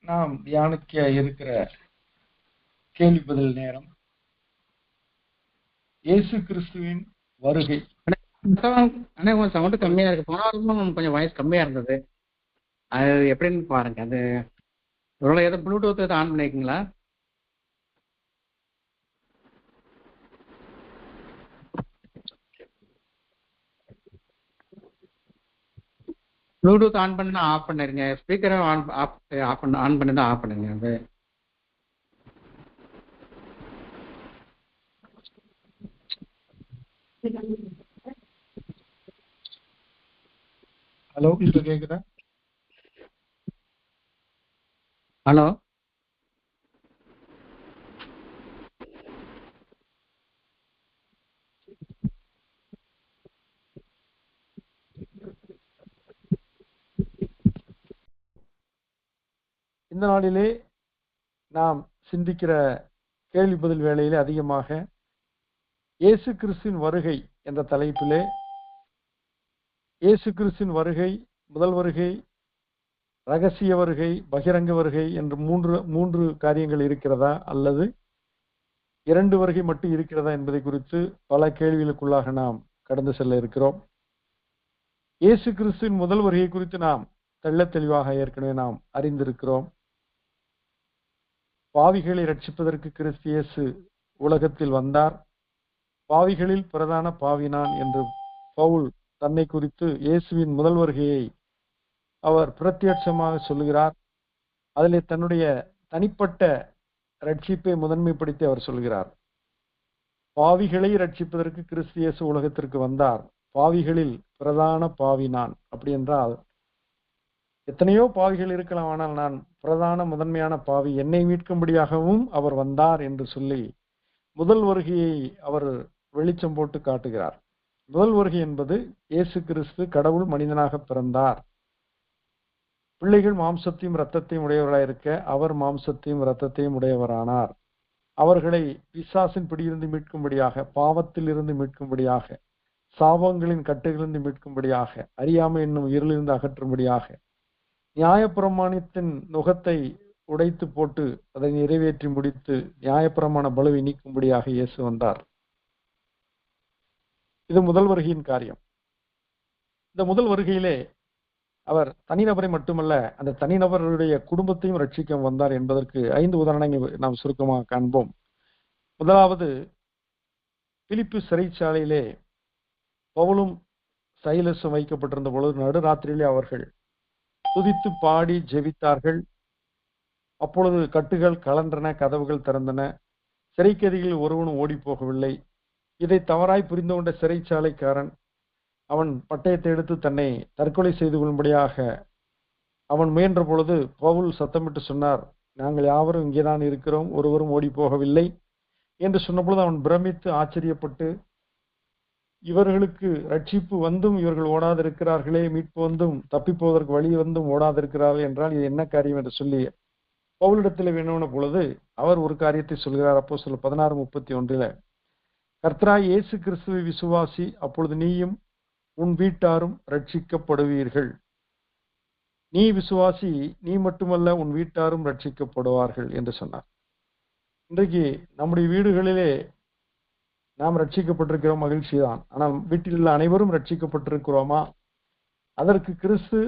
நாம் தியானிக்க இருக்கிற கேள்வி பதில் நேரம் இயேசு கிறிஸ்துவின் வருகை. அண்ணா கொஞ்சம் சவுண்ட் கம்மியா இருக்கு. போன வாரமும் கொஞ்சம் வாய்ஸ் கம்மியா இருந்தது. அது எப்படின்னு பாருங்க. அது ஒருவேளை ஏதோ ப்ளூடூத் எதாவது ஆன் பண்ணிருக்கீங்களா? ப்ளூடூத் ஆன் பண்ணா ஆஃப் பண்ணிருங்க. ஸ்பீக்கரை ஆன் பண்ணி ஆஃப் பண்ணுங்க. அது ஹலோ, இப்ப கேக்குதா? ஹலோ, இந்த நாளிலே நாம் சிந்திக்கிற கேள்வி பதில் வேளையிலே அதிகமாக இயேசு கிறிஸ்துவின் வருகை என்ற தலைப்பிலே இயேசு கிறிஸ்துவின் வருகை, முதல் வருகை, ரகசிய வருகை, பகிரங்க வருகை என்று மூன்று காரியங்கள் இருக்கிறதா அல்லது 2 வருகை மட்டும் இருக்கிறதா என்பதை குறித்து பல கேள்விகளுக்குள்ளாக நாம் கடந்து செல்ல இருக்கிறோம். இயேசு கிறிஸ்துவின் முதல் வருகை குறித்து நாம் தெள்ளத் தெளிவாக ஏற்கனவே நாம் அறிந்திருக்கிறோம். பாவிகளை ரட்சிப்பதற்கு கிறிஸ்து இயேசு உலகத்தில் வந்தார். பாவிகளில் பிரதான பாவி நான் என்று பவுல் தன்னை குறித்து இயேசுவின் முதல் வருகையை அவர் பிரத்யட்சமாக சொல்லுகிறார். அதிலே தன்னுடைய தனிப்பட்ட ரட்சிப்பை முதன்மைப்படுத்தி அவர் சொல்கிறார். பாவிகளை ரட்சிப்பதற்கு கிறிஸ்து இயேசு உலகத்திற்கு வந்தார். பாவிகளில் பிரதான பாவி நான். அப்படி என்றால் எத்தனையோ பாவிகள் இருக்கலாம், ஆனால் நான் பிரதான முதன்மையான பாவி, என்னை மீட்கும்படியாகவும் அவர் வந்தார் என்று சொல்லி முதல் வருகையை அவர் வெளிச்சம் போட்டு காட்டுகிறார். முதல் வருகை என்பது இயேசு கிறிஸ்து கடவுள் மனிதனாக பிறந்தார். பிள்ளைகள் மாம்சத்தையும் இரத்தத்தையும் உடையவராயிருக்க அவர் மாம்சத்தையும் இரத்தத்தையும் உடையவரானார். அவர்களை பிசாசின் பிடியிலிருந்து மீட்கும்படியாக, பாவத்தில் இருந்து மீட்கும்படியாக, சாபங்களின் கட்டுகளிலிருந்து மீட்கும்படியாக, அறியாமை என்னும் இருளிலிருந்து அகற்றும்படியாக, நியாயப்பிரமாணத்தின் நுகத்தை உடைத்து போட்டு அதை நிறைவேற்றி முடித்து நியாயப்பிரமாண பலுவை நீக்கும்படியாக இயேசு வந்தார். இது முதல் வருகையின் காரியம். இந்த முதல் வருகையிலே அவர் தனிநபரை மட்டுமல்ல, அந்த தனிநபருடைய குடும்பத்தையும் ரட்சிக்க வந்தார் என்பதற்கு 5 உதாரணங்கள் நாம் சுருக்கமாக காண்போம். முதலாவது, பிலிப்பு சிறைச்சாலையிலே பவுலும் சைலஸும் வைக்கப்பட்டிருந்த பொழுது நடுராத்திரியிலே அவர்கள் துதித்து பாடி ஜெபித்தார்கள். அப்பொழுது கட்டுகள் கலன்றன, கதவுகள் திறந்தன, சிறைக்கதிகளில் ஒருவனும் ஓடி போகவில்லை. இதை தவறாய் புரிந்து கொண்ட சிறைச்சாலைக்காரன் அவன் பட்டயத்தை எடுத்து தன்னை தற்கொலை செய்து கொள்ளும்படியாக அவன் முயன்ற பொழுது பவுல் சத்தமிட்டு சொன்னார், நாங்கள் யாவரும் இங்கேதான் இருக்கிறோம், ஒருவரும் ஓடி போகவில்லை என்று சொன்னபொழுது அவன் பிரமித்து ஆச்சரியப்பட்டு, இவர்களுக்கு ரட்சிப்பு வந்தும் இவர்கள் ஓடாதிருக்கிறார்களே, மீட்பு வந்தும் தப்பி போவதற்கு வழி வந்தும் ஓடாதிருக்கிறார்கள் என்றால் இது என்ன காரியம் என்று சொல்லி பவுலிடத்தில் வினவின பொழுது அவர் ஒரு காரியத்தை சொல்கிறார். அப்போஸ்தலர் 16:31, கர்த்தராய் இயேசு கிறிஸ்துவை விசுவாசி, அப்பொழுது நீயும் உன் வீட்டாரும் ரட்சிக்கப்படுவீர்கள். நீ விசுவாசி, நீ மட்டுமல்ல உன் வீட்டாரும் ரட்சிக்கப்படுவார்கள் என்று சொன்னார். இன்றைக்கு நம்முடைய வீடுகளிலே நாம் ரட்சிக்கப்பட்டிருக்கிறோம், மகிழ்ச்சி தான். ஆனால் வீட்டில் உள்ள அனைவரும் ரட்சிக்கப்பட்டிருக்கிறோமா? அதற்கு கிறிஸ்து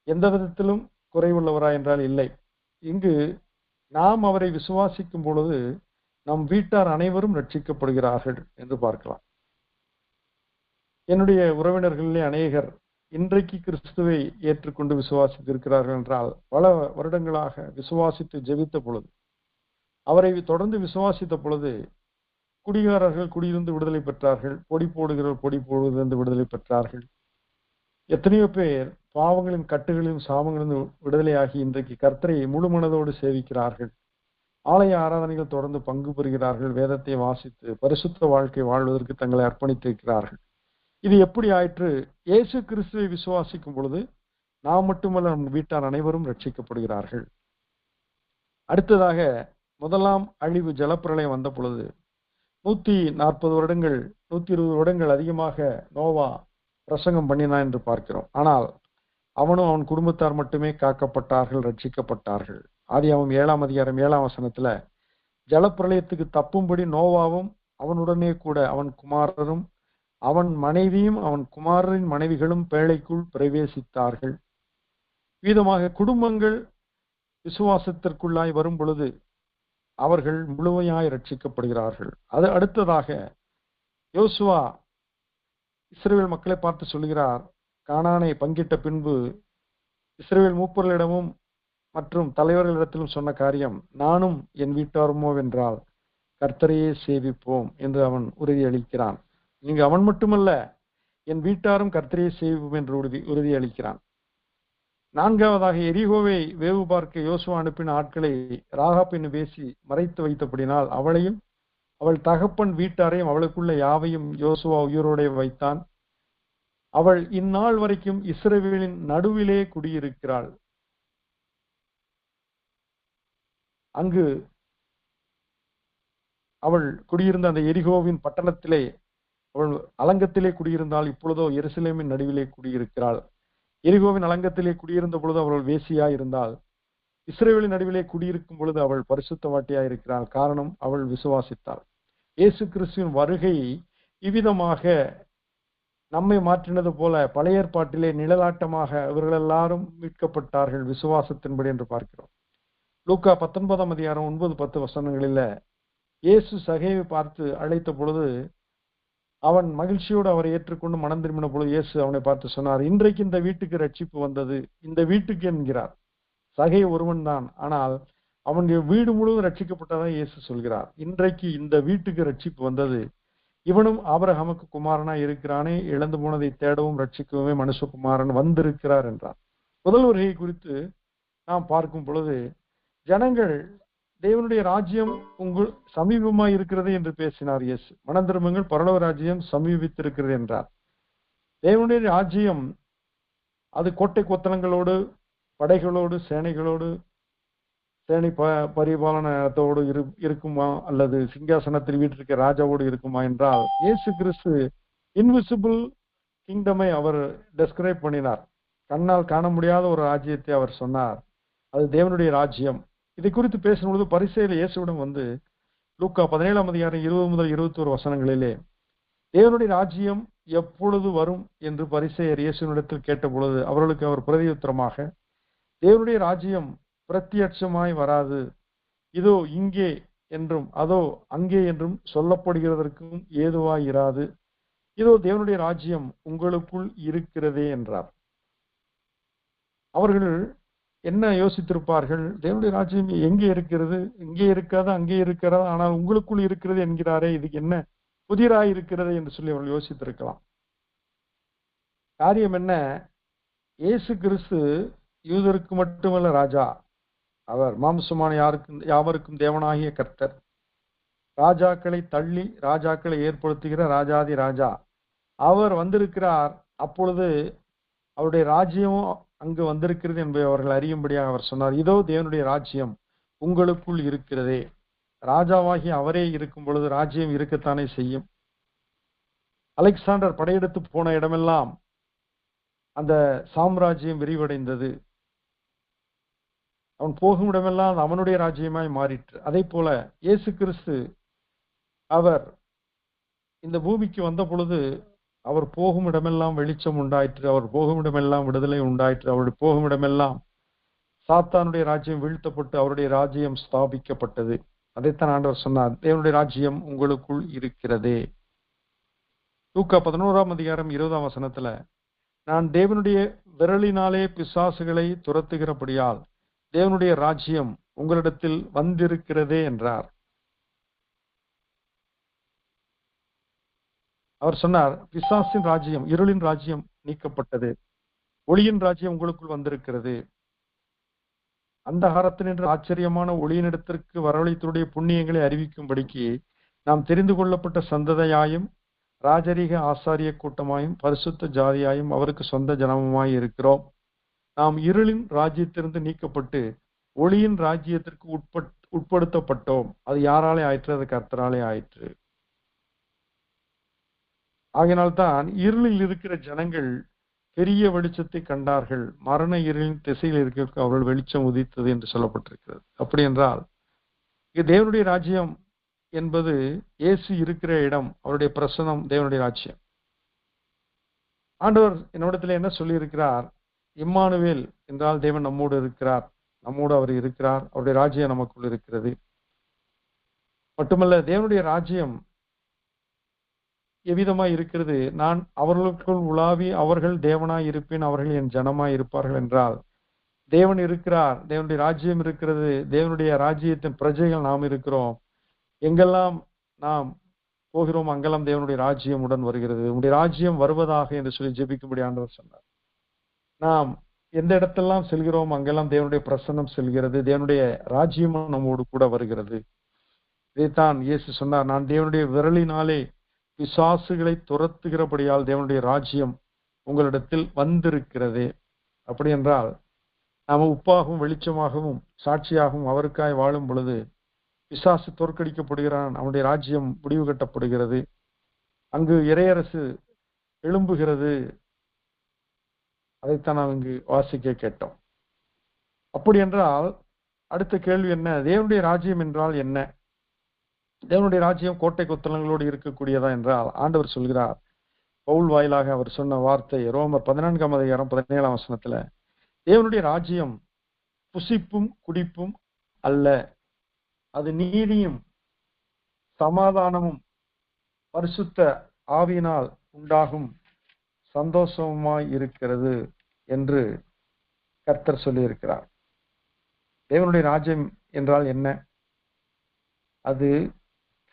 எந்த விதத்திலும் குறைவுள்ளவரா என்றால் இல்லை. இங்கு நாம் அவரை விசுவாசிக்கும் பொழுது நம் வீட்டார் அனைவரும் ரட்சிக்கப்படுகிறார்கள் என்று பார்க்கலாம். என்னுடைய உறவினர்களிலே அநேகர் இன்றைக்கு கிறிஸ்துவை ஏற்றுக்கொண்டு விசுவாசித்திருக்கிறார்கள் என்றால் பல வருடங்களாக விசுவாசித்து ஜெபித்த பொழுது, அவரை தொடர்ந்து விசுவாசித்த பொழுது குடிகாரர்கள் குடியிருந்து விடுதலை பெற்றார்கள், பொடி போடுகிறவர்கள் பொடி போடுவதிலிருந்து விடுதலை பெற்றார்கள். எத்தனையோ பேர் பாவங்களின் கட்டுகளிலும் சாபங்களிலிருந்து விடுதலையாகி இன்றைக்கு கர்த்தரை முழு மனதோடு சேவிக்கிறார்கள். ஆலய ஆராதனைகள் தொடர்ந்து பங்கு பெறுகிறார்கள். வேதத்தை வாசித்து பரிசுத்த வாழ்க்கை வாழ்வதற்கு தங்களை அர்ப்பணித்திருக்கிறார்கள். இது எப்படி ஆயிற்று? இயேசு கிறிஸ்துவை விசுவாசிக்கும் பொழுது நாம் மட்டுமல்ல, நம் வீட்டார் அனைவரும் ரட்சிக்கப்படுகிறார்கள். அடுத்ததாக, முதலாம் அழிவு ஜலப்பிரளயம் வந்த பொழுது 140 வருடங்கள் 120 வருடங்கள் அதிகமாக நோவா பிரசங்கம் பண்ணினான் என்று பார்க்கிறோம். ஆனால் அவனும் அவன் குடும்பத்தார் மட்டுமே காக்கப்பட்டார்கள், ரட்சிக்கப்பட்டார்கள். ஆதியாகமம் 7ஆம் அதிகாரம் 7ஆம் வசனத்துல ஜலப்பிரளயத்துக்கு தப்பும்படி நோவாவும் அவனுடனே கூட அவன் குமாரரும் அவன் மனைவியும் அவன் குமாரரின் மனைவிகளும் பேழைக்குள் பிரவேசித்தார்கள். விதமாக குடும்பங்கள் விசுவாசத்திற்குள்ளாய் வரும் பொழுது அவர்கள் முழுமையாய் ரட்சிக்கப்படுகிறார்கள். அது அடுத்ததாக யோசுவா இஸ்ரவேல் மக்களை பார்த்து சொல்கிறார், கானானை பங்கிட்ட பின்பு இஸ்ரவேல் மூப்பர்களிடமும் மற்றும் தலைவர்களிடத்திலும் சொன்ன காரியம், நானும் என் வீட்டாருமோ வென்றால் கர்த்தரையே சேவிப்போம் என்று அவன் உறுதியளிக்கிறான். இங்கு அவன் மட்டுமல்ல, என் வீட்டாரும் கர்த்தரையே சேவிப்போம் என்று உறுதியளிக்கிறான். நான்காவதாக எரிகோவை வேவு பார்க்க யோசுவா அனுப்பின ஆட்களை ராகாப் என்று பேசி மறைத்து வைத்தபடினால் அவளையும் அவள் தகப்பன் வீட்டாரையும் அவளுக்குள்ள யாவையும் யோசுவா உயிரோടെ வைத்தான். அவள் இந்நாள் வரைக்கும் இஸ்ரவேலின் நடுவிலே குடியிருக்கிறாள். அங்கு அவள் குடியிருந்த அந்த எரிகோவின் பட்டணத்திலே அவள் அலங்கத்திலே குடியிருந்தாள். இப்பொழுதோ எருசலேமின் நடுவிலே குடியிருக்கிறாள். எரிகோவின் அலங்கத்திலே குடியிருந்த பொழுது அவள் வேசியா இருந்தாள். இஸ்ரவேலின் நடுவிலே குடியிருக்கும் பொழுது அவள் பரிசுத்தவாட்டியா இருக்கிறாள். காரணம், அவள் விசுவாசித்தாள். இயேசு கிறிஸ்துவின் வருகை இவ்விதமாக நம்மை மாற்றினது போல பழைய ஏற்பாட்டிலே நிழலாட்டமாக இவர்கள் எல்லாரும் மீட்கப்பட்டார்கள் விசுவாசத்தின்படி என்று பார்க்கிறோம். லூக்கா 19ஆம் அதிகாரம் 9-10 வசனங்களில இயேசு சகேயை பார்த்து அழைத்த பொழுது அவன் மகிழ்ச்சியோடு அவரை ஏற்றுக்கொண்டு மனம் திரும்பின பொழுது இயேசு அவனை பார்த்து சொன்னார், இன்றைக்கு இந்த வீட்டுக்கு ரட்சிப்பு வந்தது. இந்த வீட்டுக்கு என்கிறார். சகை ஒருவன் தான், ஆனால் அவனுடைய வீடு முழுவதும் ரட்சிக்கப்பட்டதாக இயேசு சொல்கிறார். இன்றைக்கு இந்த வீட்டுக்கு ரட்சிப்பு வந்தது. இவனும் ஆபிரகாமுக்கு குமாரனா இருக்கிறானே, இழந்து போனதை தேடவும் ரட்சிக்கவுமே மனுஷகுமாரன் வந்திருக்கிறார் என்றார். முதல் வருகை குறித்து நாம் பார்க்கும் பொழுது ஜனங்கள் தேவனுடைய ராஜ்யம் உங்கள் சமீபமாய் இருக்கிறது என்று பேசினார் இயேசு. மனம் திரும்புங்கள், பரலோக ராஜ்யம் சமீபித்திருக்கிறது என்றார். தேவனுடைய ராஜ்யம் அது கோட்டை கொத்தளங்களோடு, படைகளோடு, சேனைகளோடு, சேனை பரிபாலனத்தோடு இருக்குமா, அல்லது சிங்காசனத்தில் வீட்டிருக்க ராஜாவோடு இருக்குமா என்றால், இயேசு கிறிஸ்து இன்விசிபிள் கிங்டமை அவர் டெஸ்கிரைப் பண்ணினார். கண்ணால் காண முடியாத ஒரு ராஜ்யத்தை அவர் சொன்னார். அது தேவனுடைய ராஜ்யம். இதை குறித்து பேசும்பொழுது பரிசேயர் இயேசுவிடம் வந்து லூக்கா 17ஆம் அதிகாரம் 20 முதல் 21 வசனங்களிலே தேவனுடைய ராஜ்யம் எப்பொழுது வரும் என்று பரிசேயர் இயேசுவினிடத்தில் கேட்ட பொழுது அவர்களுக்கு அவர் பிரதியுத்தரமாக, தேவனுடைய ராஜ்யம் பிரத்யட்சமாய் வராது, இதோ இங்கே என்றும் அதோ அங்கே என்றும் சொல்லப்படுகிறதற்கும் ஏதுவாய் இராது, இதோ தேவனுடைய ராஜ்யம் உங்களுக்குள் இருக்கிறதே என்றார். அவர்கள் என்ன யோசித்திருப்பார்கள்? தேவனுடைய ராஜ்யம் எங்கே இருக்கிறது? இங்கே இருக்காது, அங்கே இருக்கிறதா, ஆனால் உங்களுக்குள் இருக்கிறது என்கிறாரே, இதுக்கு என்ன புதிராய் இருக்கிறது என்று சொல்லி அவர்கள் யோசித்திருக்கலாம். காரியம் என்ன? இயேசு கிறிஸ்து யூதருக்கு மட்டுமல்ல ராஜா, அவர் மாம்சமான யாவருக்கும் தேவனாகிய கர்த்தர். ராஜாக்களை தள்ளி ராஜாக்களை ஏற்படுத்துகிற ராஜாதி ராஜா அவர் வந்திருக்கிறார். அப்பொழுது அவருடைய ராஜ்யமும் அங்கு வந்திருக்கிறது என்பதை அவர்கள் அறியும்படியாக அவர் சொன்னார், இதோ தேவனுடைய ராஜ்யம் உங்களுக்குள் இருக்கிறதே. ராஜாவாகி அவரே இருக்கும் பொழுது ராஜ்யம் இருக்கத்தானே செய்யும். அலெக்சாண்டர் படையெடுத்து போன இடமெல்லாம் அந்த சாம்ராஜ்யம் விரிவடைந்தது. அவன் போகும் இடமெல்லாம் அவனுடைய ராஜ்யமாய் மாறிற்று. அதே போல இயேசு கிறிஸ்து அவர் இந்த பூமிக்கு வந்த பொழுது அவர் போகும் இடமெல்லாம் வெளிச்சம் உண்டாயிற்று, அவர் போகும் இடமெல்லாம் விடுதலை உண்டாயிற்று, அவருடைய போகும் இடமெல்லாம் சாத்தானுடைய ராஜ்யம் வீழ்த்தப்பட்டு அவருடைய ராஜ்யம் ஸ்தாபிக்கப்பட்டது. அதைத்தான் ஆண்டவர் சொன்னார், தேவனுடைய ராஜ்யம் உங்களுக்குள் இருக்கிறதே. லூக்கா 11ஆம் அதிகாரம் 20ஆம் வசனத்துல, நான் தேவனுடைய விரலினாலே பிசாசுகளை துரத்துகிறபடியால் தேவனுடைய ராஜ்யம் உங்களிடத்தில் வந்திருக்கிறதே என்றார். அவர் சொன்னார், பிசாசின் ராஜ்யம், இருளின் ராஜ்யம் நீக்கப்பட்டது, ஒளியின் ராஜ்யம் உங்களுக்குள் வந்திருக்கிறது. அந்தகாரத்தினின்று ஆச்சரியமான ஒளியினிடத்திற்கு வரவழைத்தருடைய புண்ணியங்களை அறிவிக்கும்படிக்கு நாம் தெரிந்து கொள்ளப்பட்ட சந்ததியாயும் ராஜரீக ஆசாரிய கூட்டமாயும் பரிசுத்த ஜாதியாயும் அவருக்கு சொந்த ஜனமுமாய் இருக்கிறோம். நாம் இருளின் ராஜ்யத்திலிருந்து நீக்கப்பட்டு ஒளியின் ராஜ்யத்திற்கு உட்படுத்தப்பட்டோம். அது யாராலே ஆயிற்று? அது கர்த்தராலே ஆயிற்று. ஆகையினால்தான் இருளில் இருக்கிற ஜனங்கள் பெரிய வெளிச்சத்தை கண்டார்கள். மரண இருளின் திசையில் இருக்க அவர்கள் வெளிச்சம் உதித்தது என்று சொல்லப்பட்டிருக்கிறது. அப்படி என்றால் இங்க தேவனுடைய ராஜ்யம் என்பது இயேசு இருக்கிற இடம், அவருடைய பிரசனம் தேவனுடைய ராஜ்யம். ஆண்டவர் என்னிடத்தில் என்ன சொல்லி இருக்கிறார்? இம்மானுவேல் என்றால் தேவன் நம்மோடு இருக்கிறார், நம்மோடு அவர் இருக்கிறார், அவருடைய ராஜ்யம் நமக்குள் இருக்கிறது. மட்டுமல்ல, தேவனுடைய ராஜ்யம் எவ்விதமாய் இருக்கிறது? நான் அவர்களுக்குள் உலாவி அவர்கள் தேவனாய் இருப்பேன், அவர்கள் என் ஜனமாய் இருப்பார்கள் என்றால் தேவன் இருக்கிறார், தேவனுடைய ராஜ்யம் இருக்கிறது, தேவனுடைய ராஜ்யத்தின் பிரஜைகள் நாம் இருக்கிறோம். எங்கெல்லாம் நாம் போகிறோம் அங்கெல்லாம் தேவனுடைய ராஜ்யம் உடன் வருகிறது. உங்களுடைய ராஜ்யம் வருவதாக என்று சொல்லி ஜெபிக்கும்படி ஆண்டவர் சொன்னார். நாம் எந்த இடத்தெல்லாம் செல்கிறோம் அங்கெல்லாம் தேவனுடைய பிரசன்னம் செல்கிறது, தேவனுடைய ராஜ்யமும் நம்மோடு கூட வருகிறது. இதைத்தான் இயேசு சொன்னார், நான் தேவனுடைய விரலினாலே பிசாசுகளை துரத்துகிறபடியால் தேவனுடைய ராஜ்யம் உங்களிடத்தில் வந்திருக்கிறது. அப்படி என்றால் நாம் உப்பாகவும் வெளிச்சமாகவும் சாட்சியாகவும் அவருக்காய் வாழும் பொழுது பிசாசு தோற்கடிக்கப்படுகிறான், அவனுடைய ராஜ்யம் முடிவு கட்டப்படுகிறது, அங்கு இறையரசு எழும்புகிறது. அதைத்தான் நாம் இங்கு வாசிக்க கேட்டோம். அப்படி என்றால் அடுத்த கேள்வி என்ன? தேவனுடைய ராஜ்யம் என்றால் என்ன? தேவனுடைய ராஜ்யம் கோட்டை கொத்தளங்களோடு இருக்கக்கூடியதா என்றால் ஆண்டவர் சொல்கிறார், பவுல் வாயிலாக அவர் சொன்ன வார்த்தை ரோமர் 14:17 தேவனுடைய ராஜ்யம் புசிப்பும் குடிப்பும் அல்ல, அது நீதியும் சமாதானமும் பரிசுத்த ஆவியினால் உண்டாகும் சந்தோஷமாய் இருக்கிறது என்று கர்த்தர் சொல்லியிருக்கிறார். தேவனுடைய ராஜ்யம் என்றால் என்ன? அது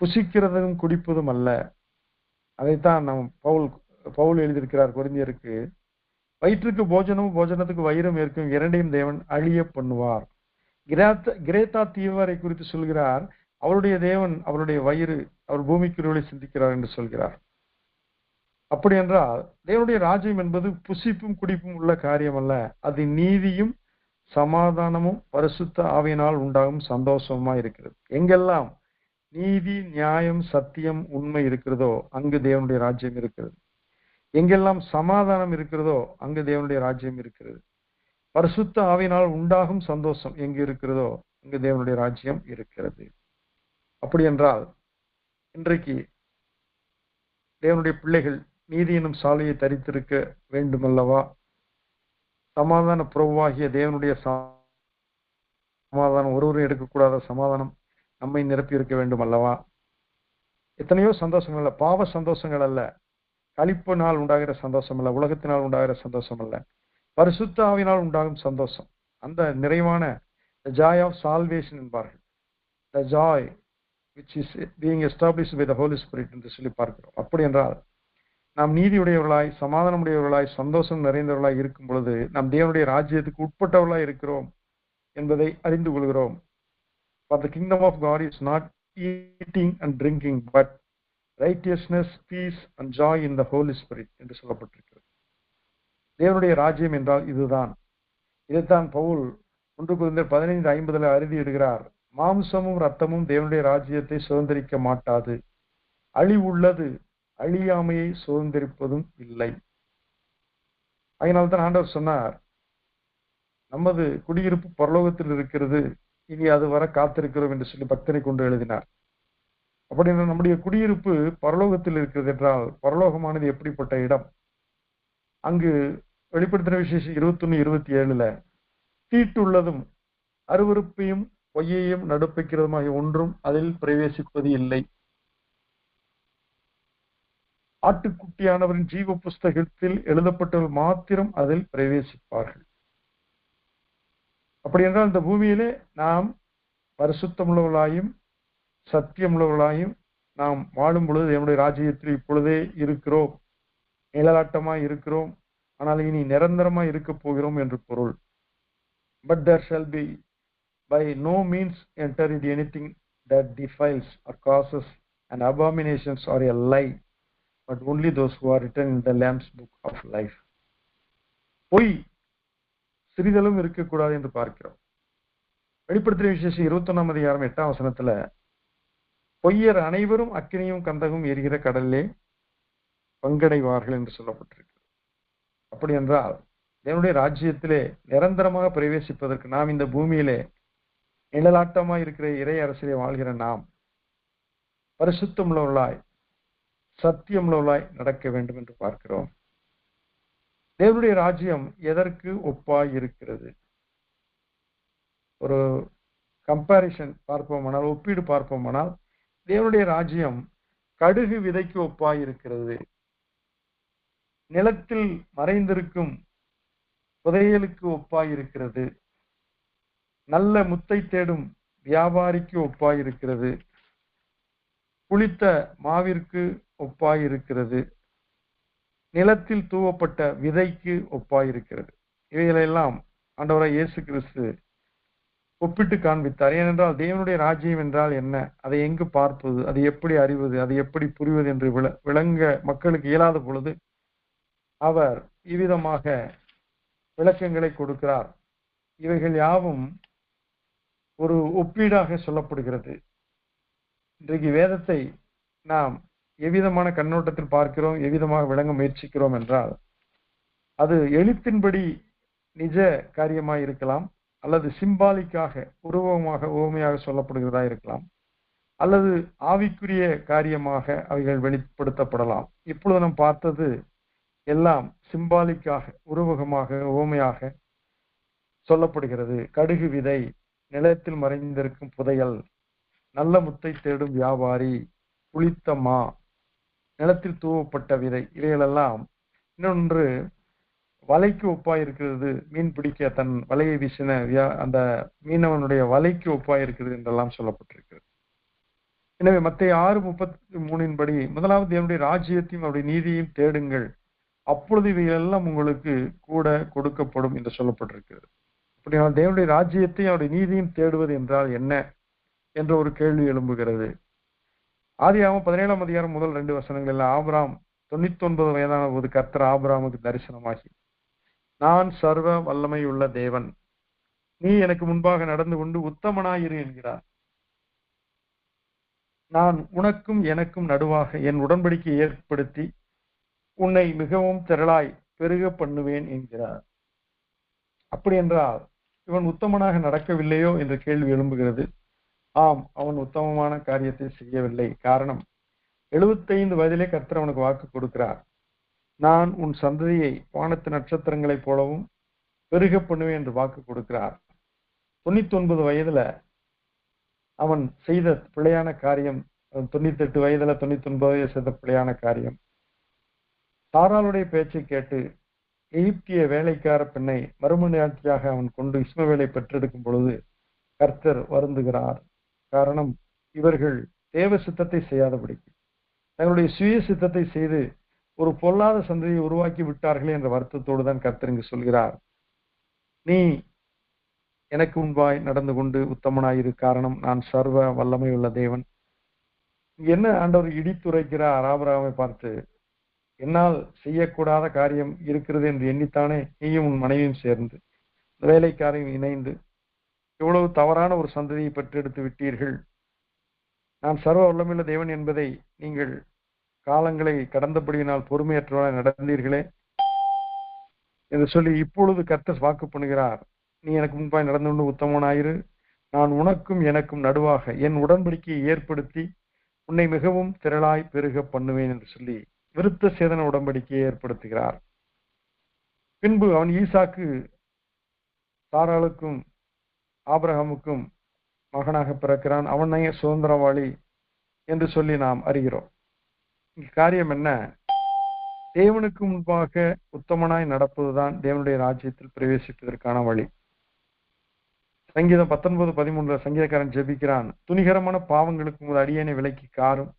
புசிக்கிறதும் குடிப்பதும் அல்ல. அதைத்தான் நாம் பவுல் எழுதியிருக்கிறார் கொரிந்தியருக்கு, வயிற்றுக்கு போஜனமும் போஜனத்துக்கு வயிறும் இருக்கும், இரண்டையும் தேவன் அழிய பண்ணுவார். கிரேத்தா தீவாரை குறித்து சொல்கிறார், அவருடைய தேவன் அவருடைய வயிறு, அவர் பூமிக்குரியவர்களை சிந்திக்கிறார் என்று சொல்கிறார். அப்படி என்றால் தேவனுடைய ராஜ்யம் என்பது புசிப்பும் குடிப்பும் உள்ள காரியம் அல்ல, அது நீதியும் சமாதானமும் பரிசுத்த ஆவியினால் உண்டாகும் சந்தோஷமா இருக்கிறது. எங்கெல்லாம் நீதி நியாயம் சத்தியம் உண்மை இருக்கிறதோ அங்கு தேவனுடைய ராஜ்யம் இருக்கிறது. எங்கெல்லாம் சமாதானம் இருக்கிறதோ அங்கு தேவனுடைய ராஜ்யம் இருக்கிறது. பரிசுத்த ஆவியினால் உண்டாகும் சந்தோஷம் எங்கு இருக்கிறதோ அங்கு தேவனுடைய ராஜ்யம் இருக்கிறது. அப்படி என்றால் இன்றைக்கு தேவனுடைய பிள்ளைகள் நீதி எனும் சாலையை தரித்திருக்க வேண்டுமல்லவா? சமாதான பிரபுவாகிய தேவனுடைய சமாதானம், ஒருவரும் எடுக்கக்கூடாத சமாதானம் நம்மை நிரப்பி இருக்க வேண்டும் அல்லவா? எத்தனையோ சந்தோஷங்கள் அல்ல, பாவ சந்தோஷங்கள் அல்ல, களிப்பினால் உண்டாகிற சந்தோஷம் அல்ல, உலகத்தினால் உண்டாகிற சந்தோஷம் அல்ல, பரிசுத்த ஆவியினால் உண்டாகும் சந்தோஷம், அந்த நிறைவான the joy of salvation என்பார்கள், the joy which is being established by the Holy Spirit என்று சொல்லி பார்க்கிறோம். அப்படி என்றால் நாம் நீதியுடையவர்களாய் சமாதானமுடையவர்களாய் சந்தோஷம் நிறைந்தவர்களாய் இருக்கும் பொழுது நாம் தேவனுடைய ராஜ்யத்துக்கு உட்பட்டவர்களாய் இருக்கிறோம் என்பதை அறிந்து கொள்கிறோம். For the kingdom of God is not eating and drinking but righteousness, peace and joy in the Holy Spirit என்று சொல்லப்பட்டிருக்கிறது. தேவனுடைய ராஜ்யம் என்றால் இதுதான். இதைத்தான் பவுல் 1 கொரிந்தியர் 15:50 அறுதியிடுகிறார், மாம்சமும் இரத்தமும் தேவனுடைய ராஜ்யத்தை சுதந்திரிக்க மாட்டாது, அழிவுள்ளது அழியாமையை சுதந்திரிப்பதும் இல்லை. அதனால்தான் ஆண்டவர் சொன்னார், நமது குடியிருப்பு பரலோகத்தில் இருக்கிறது, இனி அது வர காத்திருக்கிறோம் என்று சொல்லி பக்தனை கொண்டு எழுதினார். அப்படி நம்முடைய குடியிருப்பு பரலோகத்தில் இருக்கிறது என்றால் பரலோகமானது எப்படிப்பட்ட இடம்? அங்கு வெளிப்படுத்தின விசேஷம் 21:27 தீட்டுள்ளதும் அருவருப்பையும் பொய்யையும் நடுப்பைக்கிறதுமாகிய ஒன்றும் அதில் பிரவேசிப்பது இல்லை. ஆட்டுக்குட்டியானவரின் ஜீவ புஸ்தகத்தில் எழுதப்பட்டவர்கள் மாத்திரம் அதில் பிரவேசிப்பார்கள். அப்படி என்றால் இந்த பூமியிலே நாம் பரிசுத்தமுள்ளவர்களாயும் சத்தியமுள்ளவர்களாயும் நாம் வாழும் பொழுது என்னுடைய ராஜ்யத்தில் இப்பொழுதே இருக்கிறோம், நிழலாட்டமாய் இருக்கிறோம், ஆனால் இனி நிரந்தரமாய் இருக்க போகிறோம் என்று பொருள். But there shall be by no means enter into anything that defiles or causes an abominations or a lie, but only those who are written in the Lamb's book of life. பொய் சிறிதளவும் இருக்கக்கூடாது என்று பார்க்கிறோம். வெளிப்படுத்தின விசேஷம் 21:8 பொய்யர் அனைவரும் அக்கினியும் கந்தகம் எரிகிற கடலிலே பங்கடைவார்கள் என்று சொல்லப்பட்டிருக்கு. அப்ப அப்படி என்றால் தேவனுடைய ராஜ்யத்திலே நிரந்தரமாக பிரவேசிப்பதற்கு நாம் இந்த பூமியிலே நிழலாட்டமாய் இருக்கிற இறை அரசிலே வாழ்கிற நாம் பரிசுத்தமுள்ளவர்களாய் சத்தியமுள்ளவர்களாய் நடக்க வேண்டும் என்று பார்க்கிறோம். தேவனுடைய ராஜ்யம் எதற்கு ஒப்பாய் இருக்கிறது? ஒரு கம்பாரிசன் பார்ப்போமானால், ஒப்பீடு பார்ப்போமானால், தேவனுடைய ராஜ்யம் கடுகு விதைக்கு ஒப்பாய் இருக்கிறது. நிலத்தில் மறைந்திருக்கும் புதையலுக்கு ஒப்பாய் இருக்கிறது. நல்ல முத்தை தேடும் வியாபாரிக்கு ஒப்பாய் இருக்கிறது. புளித்த மாவிற்கு ஒப்பாய் இருக்கிறது. நிலத்தில் தூவப்பட்ட விதைக்கு ஒப்பாய் இருக்கிறது. இவைகளெல்லாம் ஆண்டவராய் இயேசு கிறிஸ்து ஒப்பிட்டு காண்பித்தார். ஏனென்றால் தேவனுடைய ராஜ்யம் என்றால் என்ன, அதை எங்கு பார்ப்பது, அதை எப்படி அறிவது, அதை எப்படி புரிவது என்று விளங்க மக்களுக்கு இயலாத பொழுது அவர் இவ்விதமாக விளக்கங்களை கொடுக்கிறார். இவைகள் யாவும் ஒரு ஒப்பீடாக சொல்லப்படுகிறது. இன்றைக்கு வேதத்தை நாம் எவ்விதமான கண்ணோட்டத்தில் பார்க்கிறோம், எவ்விதமாக விளங்க முயற்சிக்கிறோம் என்றால், அது எழுத்தின்படி நிஜ காரியமாய் இருக்கலாம், அல்லது சிம்பாலிக்காக உருவமாக உவமையாக சொல்லப்படுகிறதா இருக்கலாம், அல்லது ஆவிக்குரிய காரியமாக அவைகள் வெளிப்படுத்தப்படலாம். இப்பொழுது நாம் பார்த்தது எல்லாம் சிம்பாலிக்காக உருவகமாக உவமையாக சொல்லப்படுகிறது. கடுகு விதை, நிலத்தில் மறைந்திருக்கும் புதையல், நல்ல முத்தை தேடும் வியாபாரி, புளித்த மா, நிலத்தில் தூவப்பட்ட விதை, இவைகளெல்லாம் இன்னொன்று வலைக்கு ஒப்பாய் இருக்கிறது. மீன் பிடிக்க தன் வலையை வீசின அந்த மீனவனுடைய வலைக்கு ஒப்பாய் இருக்கிறது என்றெல்லாம் சொல்லப்பட்டிருக்கிறது. எனவே மத்தேயு 6:33 படி முதலாவது தேவனுடைய ராஜ்யத்தையும் அவருடைய நீதியையும் தேடுங்கள், அப்பொழுது இவைகளெல்லாம் உங்களுக்கு கூட கொடுக்கப்படும் என்று சொல்லப்பட்டிருக்கிறது. அப்படியான தேவனுடைய ராஜ்யத்தையும் அவருடைய நீதியையும் தேடுவது என்றால் என்ன என்ற ஒரு கேள்வி எழும்புகிறது. ஆதியாகமம் 17ஆம் அதிகாரம் முதல் 2 வசனங்கள், ஆபிரகாம் 99 வயதான போது கர்த்தர் ஆபிரகாமுக்கு தரிசனமாகி, நான் சர்வ வல்லமையுள்ள தேவன், நீ எனக்கு முன்பாக நடந்து கொண்டு உத்தமனாயிரு என்கிறார். நான் உனக்கும் எனக்கும் நடுவாக என் உடன்படிக்கையை ஏற்படுத்தி உன்னை மிகவும் திரளாய் பெருக பண்ணுவேன் என்கிறார். அப்படி என்றால் இவன் உத்தமனாக நடக்கவில்லையோ என்ற கேள்வி எழும்புகிறது. ஆம், அவன் உத்தமமான காரியத்தை செய்யவில்லை. காரணம், 75 வயதிலே கர்த்தர் அவனுக்கு வாக்கு கொடுக்கிறார். நான் உன் சந்ததியை வானத்து நட்சத்திரங்களைப் போலவும் பெருக பண்ணுவேன் என்று வாக்கு கொடுக்கிறார். 99 வயதுல அவன் செய்த பிழையான காரியம், 98 வயதுல 99 வயது செய்த பிழையான காரியம், சாராளுடைய பேச்சை கேட்டு எகிப்திய வேலைக்கார பெண்ணை மறுமணியாட்சியாக அவன் கொண்டு இஸ்மவேலை பெற்றெடுக்கும் பொழுது கர்த்தர் வருந்துகிறார். காரணம், இவர்கள் தேவ சித்தத்தை செய்யாதபடிக்கு தங்களுடைய சுய சித்தத்தை செய்து ஒரு பொல்லாத சந்ததியை உருவாக்கி விட்டார்களே என்ற வருத்தத்தோடு தான் கர்த்தர் இங்கு சொல்கிறார், நீ எனக்கு முன்பாய் நடந்து கொண்டு உத்தமனாயிரு, காரணம் நான் சர்வ வல்லமை உள்ள தேவன். என்ன ஆண்டவர் இடித்துரைக்கிறார் ஆபிரகாமை பார்த்து, என்னால் செய்யக்கூடாத காரியம் இருக்கிறது என்று எண்ணித்தானே நீயும் உன் மனைவியும் சேர்ந்து வேலைக்காரையும் இணைந்து எவ்வளவு தவறான ஒரு சந்ததியை பெற்றெடுத்து விட்டீர்கள். நான் சர்வ வல்லமையுள்ள தேவன் என்பதை நீங்கள் காலங்களை கடந்தபடியினால் பொறுமையற்றவராய் நடந்தீர்களே என்று சொல்லி இப்பொழுது கர்த்தர் வாக்கு பண்ணுகிறார், நீ எனக்கு முன்பாய் நடந்து கொண்டு உத்தமனாயிரு, நான் உனக்கும் எனக்கும் நடுவாக என் உடன்படிக்கையை ஏற்படுத்தி உன்னை மிகவும் திரளாய் பெருக பண்ணுவேன் என்று சொல்லி விருத்த சேதன உடன்படிக்கையை ஏற்படுத்துகிறார். பின்பு அவன் ஈசாக்கு சாராளுக்கும் ஆபிரகாமுக்கும் மகனாக பிறக்கிறான். அவனே சுதந்திரவாளி என்று சொல்லி நாம் அறிகிறோம். காரியம் என்ன, தேவனுக்கு முன்பாக உத்தமனாய் நடப்பதுதான் தேவனுடைய ராஜ்யத்தில் பிரவேசிப்பதற்கான வழி. சங்கீதம் 19:13 சங்கீதக்காரன் ஜெபிக்கிறான், துணிகரமான பாவங்களுக்கு முதல் அடியேனை விலக்கி காரும்,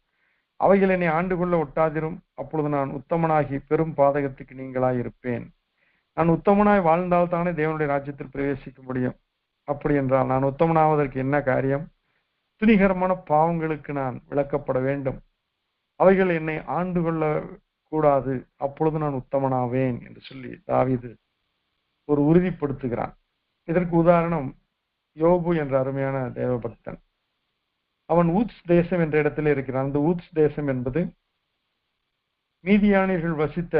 அவைகள் என்னை ஆண்டு கொள்ள ஒட்டாதிரும், அப்பொழுது நான் உத்தமனாகி பெரும் பாதகத்துக்கு நீங்களாய் இருப்பேன். நான் உத்தமனாய் வாழ்ந்தால் தானே தேவனுடைய ராஜ்யத்தில் பிரவேசிக்க முடியும். அப்படி என்றால் நான் உத்தமனாவதற்கு என்ன காரியம்? துணிகரமான பாவங்களுக்கு நான் விளக்கப்பட வேண்டும், அவைகள் என்னை ஆண்டு கொள்ள கூடாது, அப்பொழுது நான் உத்தமனாவேன் என்று சொல்லி தாவீது ஒரு உறுதிப்படுத்துகிறான். இதற்கு உதாரணம் யோபு என்ற அருமையான தேவபக்தன். அவன் ஊத்ஸ் தேசம் என்ற இடத்துல இருக்கிறான். அந்த ஊத்ஸ் தேசம் என்பது மீதியானியர்கள் வசித்த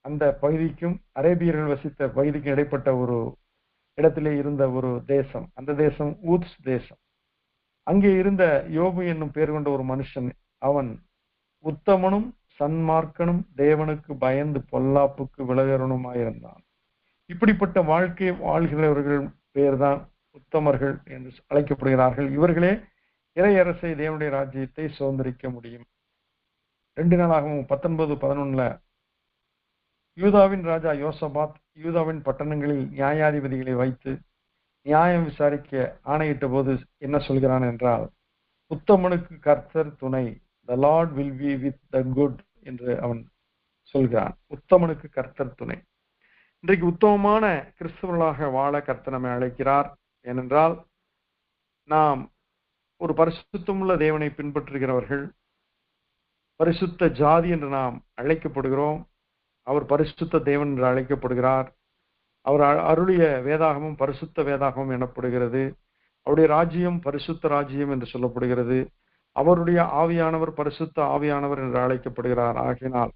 அந்த பகுதிக்கும் அரேபியர்கள் வசித்த பகுதிக்கும் இடைப்பட்ட ஒரு இடத்திலே இருந்த ஒரு தேசம். அந்த தேசம் ஊத்ஸ் தேசம். அங்கே இருந்த யோபு என்னும் பேர் கொண்ட ஒரு மனுஷன், அவன் உத்தமனும் சன்மார்க்கனும் தேவனுக்கு பயந்து பொல்லாப்புக்கு விலகிறனுமாயிருந்தான். இப்படிப்பட்ட வாழ்க்கை வாழ்கிறவர்கள் பேர்தான் உத்தமர்கள் என்று அழைக்கப்படுகிறார்கள். இவர்களே இறையரசை தேவனுடைய ராஜ்யத்தை சுதந்திரிக்க முடியும். 2 நாளாகவும் 19:11 யூதாவின் ராஜா யோசபாத் யூதாவின் பட்டணங்களில் நியாயாதிபதிகளை வைத்து நியாயம் விசாரிக்க ஆணையிட்ட போது என்ன சொல்கிறான் என்றால், உத்தமனுக்கு கர்த்தர் துணை, the Lord will be with the good என்று அவன் சொல்கிறான். உத்தமனுக்கு கர்த்தர் துணை. இன்றைக்கு உத்தமமான கிறிஸ்தவர்களாக வாழ கர்த்தர் நம்மை அழைக்கிறார். ஏனென்றால் நாம் ஒரு பரிசுத்தமுள்ள தேவனை பின்பற்றுகிறவர்கள், பரிசுத்த ஜாதி என்று நாம் அழைக்கப்படுகிறோம். அவர் பரிசுத்த தேவன் என்று அழைக்கப்படுகிறார். அவர் அருளிய வேதாகமும் பரிசுத்த வேதாகமும் எனப்படுகிறது. அவருடைய ராஜ்யம் பரிசுத்த ராஜ்யம் என்று சொல்லப்படுகிறது. அவருடைய ஆவியானவர் பரிசுத்த ஆவியானவர் என்று அழைக்கப்படுகிறார். ஆகினால்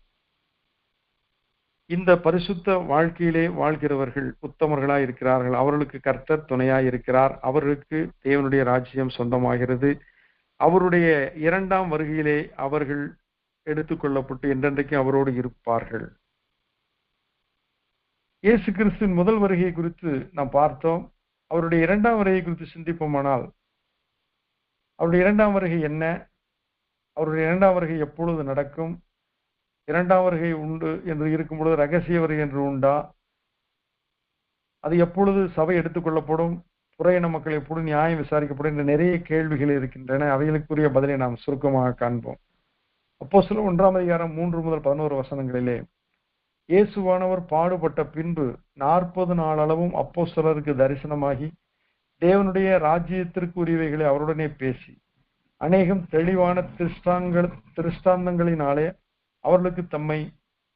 இந்த பரிசுத்த வாழ்க்கையிலே வாழ்கிறவர்கள் உத்தமர்களாய் இருக்கிறார்கள். அவர்களுக்கு கர்த்தர் துணையாய் இருக்கிறார். அவர்களுக்கு தேவனுடைய ராஜ்யம் சொந்தமாகிறது. அவருடைய 2ஆம் வருகையிலே அவர்கள் எடுத்துக்கொள்ளப்பட்டு என்றென்றைக்கு அவரோடு இருப்பார்கள். இயேசு கிறிஸ்துவின் முதல் வருகை குறித்து நாம் பார்த்தோம். அவருடைய 2ஆம் வருகை குறித்து சிந்திப்போமானால், அவருடைய 2ஆம் வருகை என்ன? அவருடைய 2ஆம் வருகை எப்பொழுது நடக்கும்? 2ஆம் வருகை உண்டு என்று இருக்கும் பொழுது ரகசிய வருகை என்று உண்டா? அது எப்பொழுது சபை எடுத்துக்கொள்ளப்படும்? புறையின மக்கள் எப்பொழுது நியாயம் விசாரிக்கப்படும்? என்ற நிறைய கேள்விகள் இருக்கின்றன. அவைகளுக்குரிய பதிலை நாம் சுருக்கமாக காண்போம். அப்போஸ்தலர் 1ஆம் அதிகாரம் 3 முதல் 11 வசனங்களிலே, இயேசுவானவர் பாடுபட்ட பின்பு 40 நாளளவும் அப்போஸ்தலருக்கு தரிசனமாகி தேவனுடைய ராஜ்யத்திற்குரியவைகளை அவருடனே பேசி அநேகம் தெளிவான திருஷ்டாந்தங்களினாலே அவர்களுக்கு தம்மை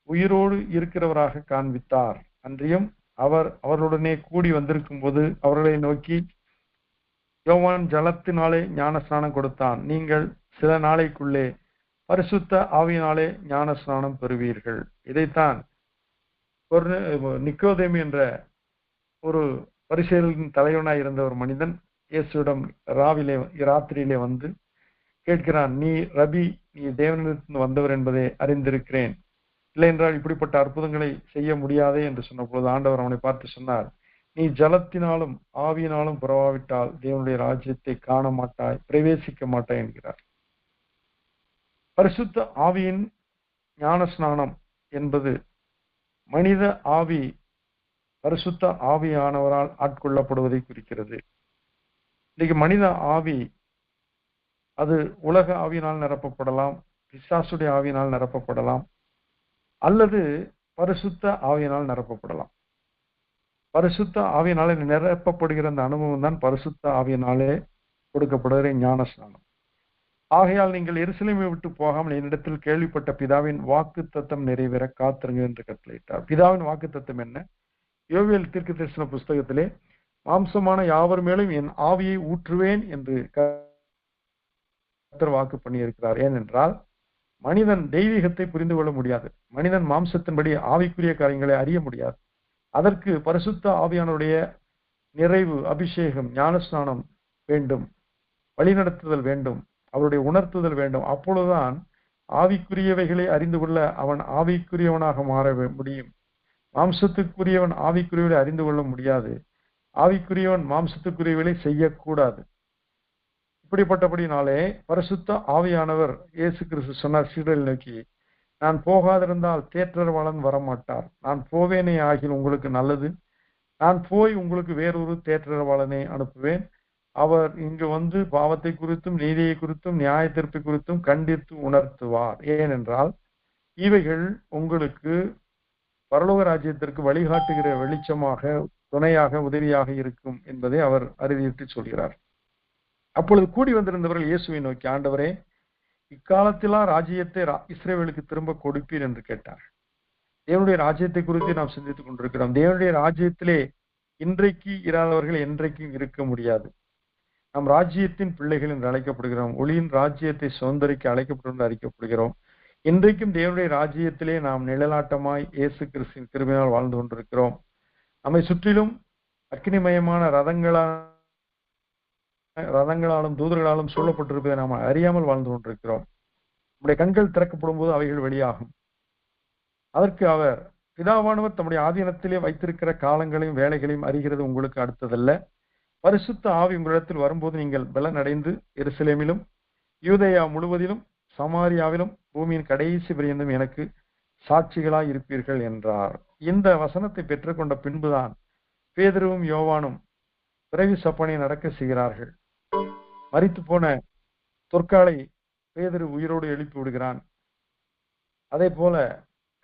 உயிரோடு இருக்கிறவராக காண்பித்தார். அன்றியும் அவர் அவர்களுடனே கூடி வந்திருக்கும் போது அவர்களை நோக்கி, யோவான் ஜலத்தினாலே ஞானஸ்நானம் கொடுத்தான், நீங்கள் சில நாளைக்குள்ளே பரிசுத்த ஆவியினாலே ஞானஸ்நானம் பெறுவீர்கள். இதைத்தான் நிக்கோதேமு என்ற ஒரு பரிசேயர்களின் தலைவனாய் இருந்த ஒரு மனிதன் இயேசுவிடம் ராத்திரியிலே வந்து கேட்கிறான், நீ ரபி, நீ தேவனிடத்திலிருந்து வந்தவர் என்பதை அறிந்திருக்கிறேன், இல்லை என்றால் இப்படிப்பட்ட அற்புதங்களை செய்ய முடியாதே என்று சொன்ன பொழுது ஆண்டவர் அவனை பார்த்து சொன்னார், நீ ஜலத்தினாலும் ஆவியினாலும் பிறவாவிட்டால் தேவனுடைய ராஜ்யத்தை காண மாட்டாய், பிரவேசிக்க மாட்டாய் என்கிறார். பரிசுத்த ஆவியின் ஞானஸ்நானம் என்பது மனித ஆவி பரிசுத்த ஆவியானவரால் ஆட்கொள்ளப்படுவதை குறிக்கிறது. இன்னைக்கு மனித ஆவி அது உலக ஆவியினால் நிரப்பப்படலாம், பிசாசுடைய ஆவியினால் நிரப்பப்படலாம், அல்லது பரிசுத்த ஆவியினால் நிரப்பப்படலாம். பரிசுத்த ஆவியினாலே நிரப்பப்படுகிற அந்த அனுபவம் தான் பரிசுத்த ஆவியினாலே கொடுக்கப்படுகிற ஞானஸ்நானம். ஆகையால் நீங்கள் எருசலேமை விட்டு போகாமல் என்னிடத்தில் கேள்விப்பட்ட பிதாவின் வாக்கு தத்தம் நிறைவேற காத்திருங்க என்று கட்டளையிட்டார். பிதாவின் வாக்கு தத்தம் என்ன? யோவேல் தீர்க்கதரிசன புஸ்தகத்திலே, மாம்சமான யாவர் மேலும் என் ஆவியை ஊற்றுவேன் என்று கர்த்தர் வாக்கு பண்ணி இருக்கிறார். ஏனென்றால் மனிதன் தெய்வீகத்தை புரிந்து கொள்ள முடியாது, மனிதன் மாம்சத்தின்படி ஆவிக்குரிய காரியங்களை அறிய முடியாது. அதற்கு பரிசுத்த ஆவியானுடைய நிறைவு, அபிஷேகம், ஞானஸ்நானம் வேண்டும், வழிநடத்துதல் வேண்டும், அவருடைய உணர்த்துதல் வேண்டும். அப்பொழுதுதான் ஆவிக்குரியவைகளை அறிந்து கொள்ள அவன் ஆவிக்குரியவனாக மாற முடியும். மாம்சத்துக்குரியவன் ஆவிக்குரியவனை அறிந்து கொள்ள முடியாது, ஆவிக்குரியவன் மாம்சத்துக்குரியவனை செய்யக்கூடாது. இப்படிப்பட்டபடினாலே பரிசுத்த ஆவியானவர் இயேசு கிறிஸ்து சொன்னார் சீடரை நோக்கி, நான் போகாதிருந்தால் தேற்றரவாளன் வரமாட்டார், நான் போவேனே ஆகில் உங்களுக்கு நல்லது, நான் போய் உங்களுக்கு வேறொரு தேற்றரவாளனை அனுப்புவேன், அவர் இங்கு வந்து பாவத்தை குறித்தும் நீதியை குறித்தும் நியாய தீர்ப்பை குறித்தும் கண்டித்து உணர்த்துவார். ஏனென்றால் இவைகள் உங்களுக்கு பரலோக ராஜ்யத்திற்கு வழிகாட்டுகிற வெளிச்சமாக, துணையாக, உதவியாக இருக்கும் என்பதை அவர் அறிவித்து சொல்கிறார். அப்பொழுது கூடி வந்திருந்தவர்கள் இயேசுவை நோக்கி, ஆண்டவரே, இக்காலத்திலா ராஜ்யத்தை இஸ்ரவேலுக்கு திரும்ப கொடுப்பீர் என்று கேட்டார். தேவனுடைய ராஜ்யத்தை குறித்து நாம் சிந்தித்துக் கொண்டிருக்கிறோம். தேவனுடைய ராஜ்யத்திலே இன்றைக்கு இராதவர்கள் என்றைக்கும் இருக்க முடியாது. நாம் ராஜ்யத்தின் பிள்ளைகள் என்று அழைக்கப்படுகிறோம், ஒளியின் ராஜ்யத்தை சுதந்திரிக்க அழைக்கப்படும் என்று அறிக்கப்படுகிறோம். இன்றைக்கும் தேவனுடைய ராஜ்யத்திலே நாம் நிழலாட்டமாய் இயேசு கிறிஸ்துவின் கிருபையால் வாழ்ந்து கொண்டிருக்கிறோம். நம்மை சுற்றிலும் அக்னிமயமான ரதங்களாலும் தூதர்களாலும் சூழப்பட்டிருப்பதை நாம் அறியாமல் வாழ்ந்து கொண்டிருக்கிறோம். நம்முடைய கண்கள் திறக்கப்படும் போது அவைகள் வெளியாகும். அதற்கு அவர் பிதாவானவர் தம்முடைய ஆதீனத்திலே வைத்திருக்கிற காலங்களையும் வேலைகளையும் அறிகிறது உங்களுக்கு அடுத்ததல்ல. பரிசுத்த ஆவி உங்களிடத்தில் வரும்போது நீங்கள் பலன் அடைந்து எருசலேமிலும் யூதேயா முழுவதிலும் சமாரியாவிலும் பூமியின் கடைசி பரியந்தம் எனக்கு சாட்சிகளாய் இருப்பீர்கள் என்றார். இந்த வசனத்தை பெற்றுக்கொண்ட பின்புதான் பேதுருவும் யோவானும் பிறவி சப்பனை நடக்க செய்கிறார்கள். மரித்து போன தொற்காலை பேதுரு உயிரோடு எழுப்பி விடுகிறான். அதே போல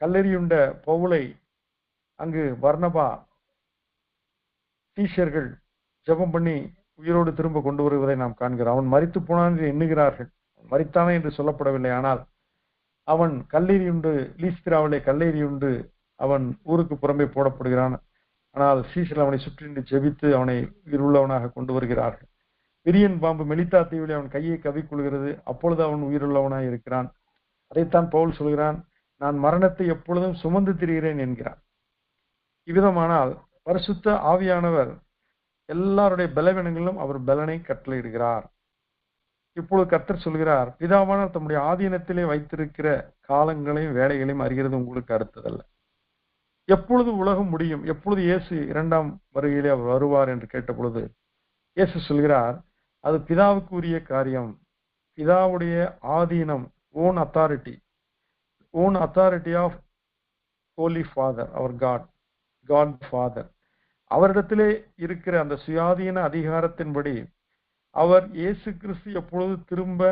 கல்லெறியுண்ட பவுலை அங்கு பர்னபா சீஷர்கள் ஜெபம் பண்ணி உயிரோடு திரும்ப கொண்டு வருவதை நாம் காண்கிறோம். அவன் மரித்து போனான் என்று எண்ணுகிறார்கள். மரித்தானே என்று சொல்லப்படவில்லை. ஆனால் அவன் கல்லெறியுண்டு லீஸ்திராவிலே கல்லெறியுண்டு அவன் ஊருக்கு புறம்பே போடப்படுகிறான். ஆனால் சீஷர்கள் அவனை சுற்றி ஜெபித்து அவனை உயிருள்ளவனாக கொண்டு வருகிறார்கள். விரியன் பாம்பு மெலித்தா தீவிலே அவன் கையை கவிக்கொள்கிறது. அப்பொழுது அவன் உயிருள்ளவனாய் இருக்கிறான். அதைத்தான் பவுல் சொல்கிறான், நான் மரணத்தை எப்பொழுதும் சுமந்து திரிகிறேன் என்கிறான். இவ்விதமானால் பரிசுத்த ஆவியானவர் எல்லாருடைய பலவீனங்களிலும் அவர் பலனை கட்டளையிடுகிறார். இப்பொழுது கர்த்தர் சொல்கிறார், பிதாவானவர் தம்முடைய ஆதீனத்திலே வைத்திருக்கிற காலங்களையும் வேலைகளையும் அறிகிறது உங்களுக்கு அடுத்ததல்ல. எப்பொழுது உலகம் முடியும், எப்பொழுது இயேசு இரண்டாம் வருகையிலே அவர் வருவார் என்று கேட்ட பொழுது இயேசு சொல்கிறார், அது பிதாவுக்கு உரிய காரியம். பிதாவுடைய ஆதீனம், own authority of holy father, அவர் காட் ஃபாதர். அவரிடத்திலே இருக்கிற அந்த சுயாதீன அதிகாரத்தின்படி அவர் இயேசு கிறிஸ்து எப்பொழுது திரும்ப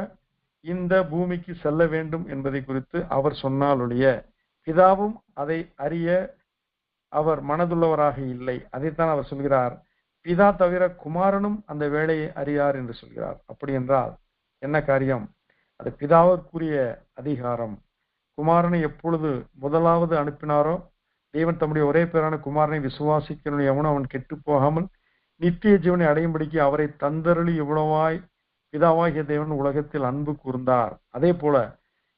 இந்த பூமிக்கு செல்ல வேண்டும் என்பதை குறித்து அவர் சொன்னாலுடைய பிதாவும் அதை அறிய அவர் மனதுள்ளவராக இல்லை. அதைத்தான் அவர் சொல்கிறார், பிதா தவிர குமாரனும் அந்த வேலையை அறியார் என்று சொல்கிறார். அப்படி என்றால் என்ன காரியம்? அது பிதாவிற்குரிய அதிகாரம். குமாரனை எப்பொழுது முதலாவது அனுப்பினாரோ, தேவன் தம்முடைய ஒரே பேரான குமாரனை விசுவாசிக்கிறவன் எவனும் அவன் கெட்டு போகாமல் நித்திய ஜீவனை அடையும்படிக்கு அவரை தந்தருளி இவ்வளவாய் பிதாவாகிய தேவன் உலகத்தில் அன்பு கூர்ந்தார். அதே போல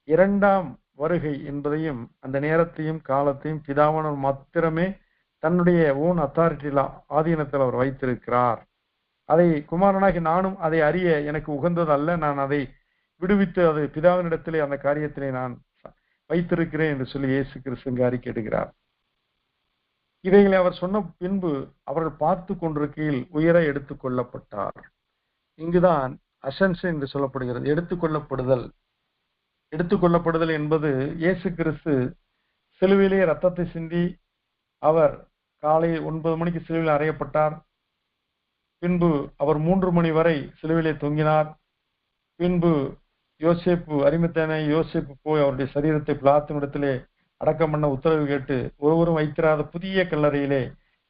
இரண்டாம் வருகை என்பதையும் அந்த நேரத்தையும் காலத்தையும் பிதாவானவர் மாத்திரமே தன்னுடைய ஓன் அத்தாரிட்டியில் ஆதீனத்தில் அவர் வைத்திருக்கிறார். அதை குமாரனாகி நானும் அதை அறிய எனக்கு உகந்தது அல்ல, நான் அதை விடுவித்து அது பிதாவினிடத்திலே அந்த காரியத்திலே நான் வைத்திருக்கிறேன் என்று சொல்லி இயேசு கிறிஸ்து அறிக்கையிடுகிறார். இவைகளை அவர் சொன்ன பின்பு அவர்கள் பார்த்து கொண்டிருக்கையில் உயர எடுத்துக் கொள்ளப்பட்டார். இங்குதான் அசென்ஷன் என்று சொல்லப்படுகிறது. எடுத்துக்கொள்ளப்படுதல் என்பது இயேசு கிறிஸ்து சிலுவையிலே ரத்தத்தை சிந்தி அவர் காலை 9 மணிக்கு சிலுவையில் அறையப்பட்டார். பின்பு அவர் 3 மணி வரை சிலுவையிலே தொங்கினார். பின்பு அரிமத்தேனை யோசேப்பு போய் அவருடைய சரீரத்தை பிலாத்தினிடத்திலே அடக்கம் பண்ண உத்தரவு கேட்டு ஒருவரும் வைத்திராத புதிய கல்லறையிலே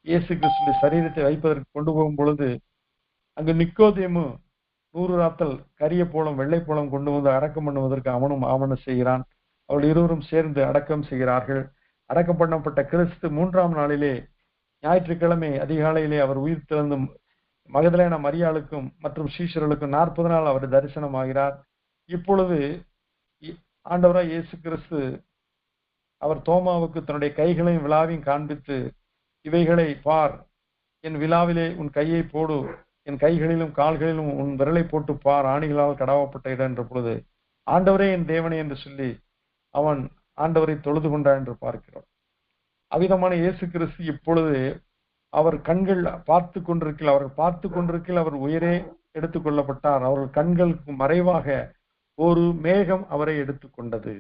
இயேசு கிறிஸ்துவின் சரீரத்தை வைப்பதற்கு கொண்டு போகும் பொழுது அங்கு நிக்கோதேமு 100 ராத்தல் கரிய போலம் வெள்ளை போலம் கொண்டு வந்து அடக்கம் பண்ணுவதற்கு அவனும் ஆவணம் செய்கிறான். அவர்கள் இருவரும் சேர்ந்து அடக்கம் செய்கிறார்கள். அடக்கம் பண்ணப்பட்ட கிறிஸ்து 3ஆம் நாளிலே ஞாயிற்றுக்கிழமை அதிகாலையிலே அவர் உயிர் திறந்து மகதலேனா மரியாளுக்கும் மற்றும் சீஷர்களுக்கும் 40 நாள் அவர் தரிசனமாகிறார். இப்பொழுது ஆண்டவராய் இயேசு கிறிஸ்து அவர் தோமாவுக்கு தன்னுடைய கைகளையும் விழாவையும் காண்பித்து, இவைகளை பார், என் விழாவிலே உன் கையை போடு, என் கைகளிலும் கால்களிலும் உன் விரலை போட்டு பார், ஆணிகளால் கடாவப்பட்ட இடம் என்ற பொழுது ஆண்டவரே என் தேவனே என்று சொல்லி அவன் ஆண்டவரை தொழுது கொண்டான் என்று பார்க்கிறோம். அவ்விதமான இயேசு கிறிஸ்து இப்பொழுது அவர் கண்கள் பார்த்து கொண்டிருக்கையில் அவர் உயரே எடுத்துக் கொள்ளப்பட்டார். அவர்கள் கண்களுக்கு மறைவாக ஒரு மேகம் அவரை எடுத்துக்கொண்டது.